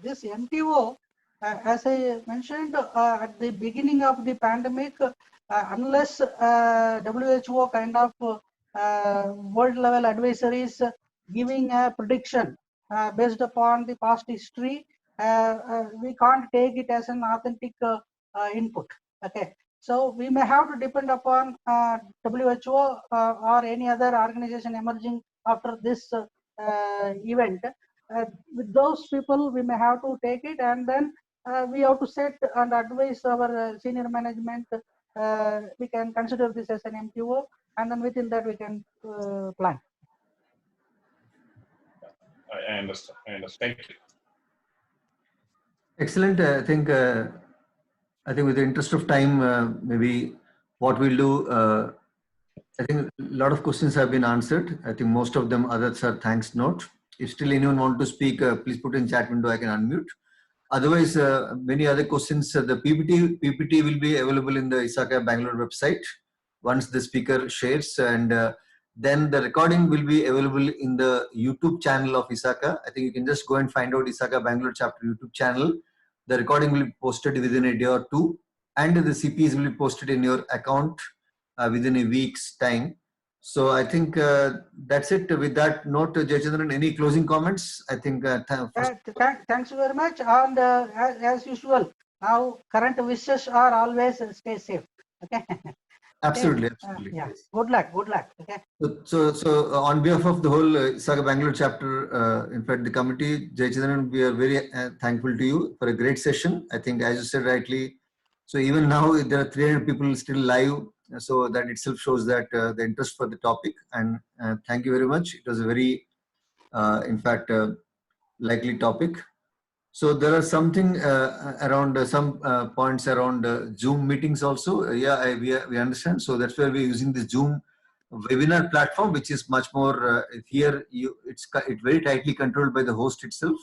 this MTO, as I mentioned at the beginning of the pandemic, unless WHO kind of world level advisories giving a prediction based upon the past history, we can't take it as an authentic input. Okay, so we may have to depend upon WHO or any other organization emerging after this event. With those people, we may have to take it, and then we have to set and advise our senior management. We can consider this as an MTO, and then within that we can plan. I understand. Thank you. Excellent. I think with the interest of time, maybe what we'll do. I think a lot of questions have been answered. I think most of them others are thanks note. If still anyone want to speak, please put in chat window. I can unmute. Otherwise, many other questions. The PPT will be available in the ISACA Bangalore website once the speaker shares, and then the recording will be available in the YouTube channel of ISACA. I think you can just go and find out ISACA Bangalore chapter YouTube channel. The recording will be posted within a day or two, and the CPEs will be posted in your account within a week's time. So I think that's it. With that note, Jayachandran, any closing comments? I think thanks very much. And as usual, now current wishes are always stay safe. Okay. Absolutely. Yeah. Yes. Good luck. Okay. So on behalf of the whole ISACA Bangalore chapter, in fact, the committee, Jayachandran, we are very thankful to you for a great session. I think, as you said rightly, So even now there are 300 people still live. So that itself shows that the interest for the topic. And thank you very much. It was a very, in fact, likely topic. So there are something around some points around Zoom meetings also. We understand. So that's where we're using the Zoom webinar platform, which is much more here. It's very tightly controlled by the host itself.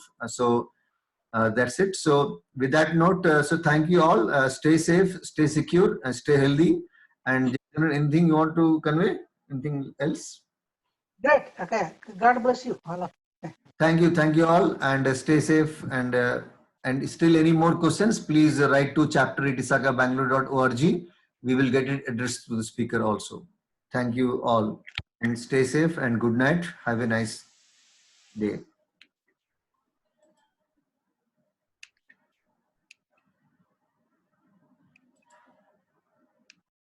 That's it. So with that note, so thank you all. Stay safe, stay secure, and stay healthy. And anything you want to convey? Anything else? Great. Okay. God bless you all. Thank you all, and stay safe. And still any more questions, please write to chapter@isakabangalore.org. We will get it addressed to the speaker also. Thank you all, and stay safe and good night. Have a nice day.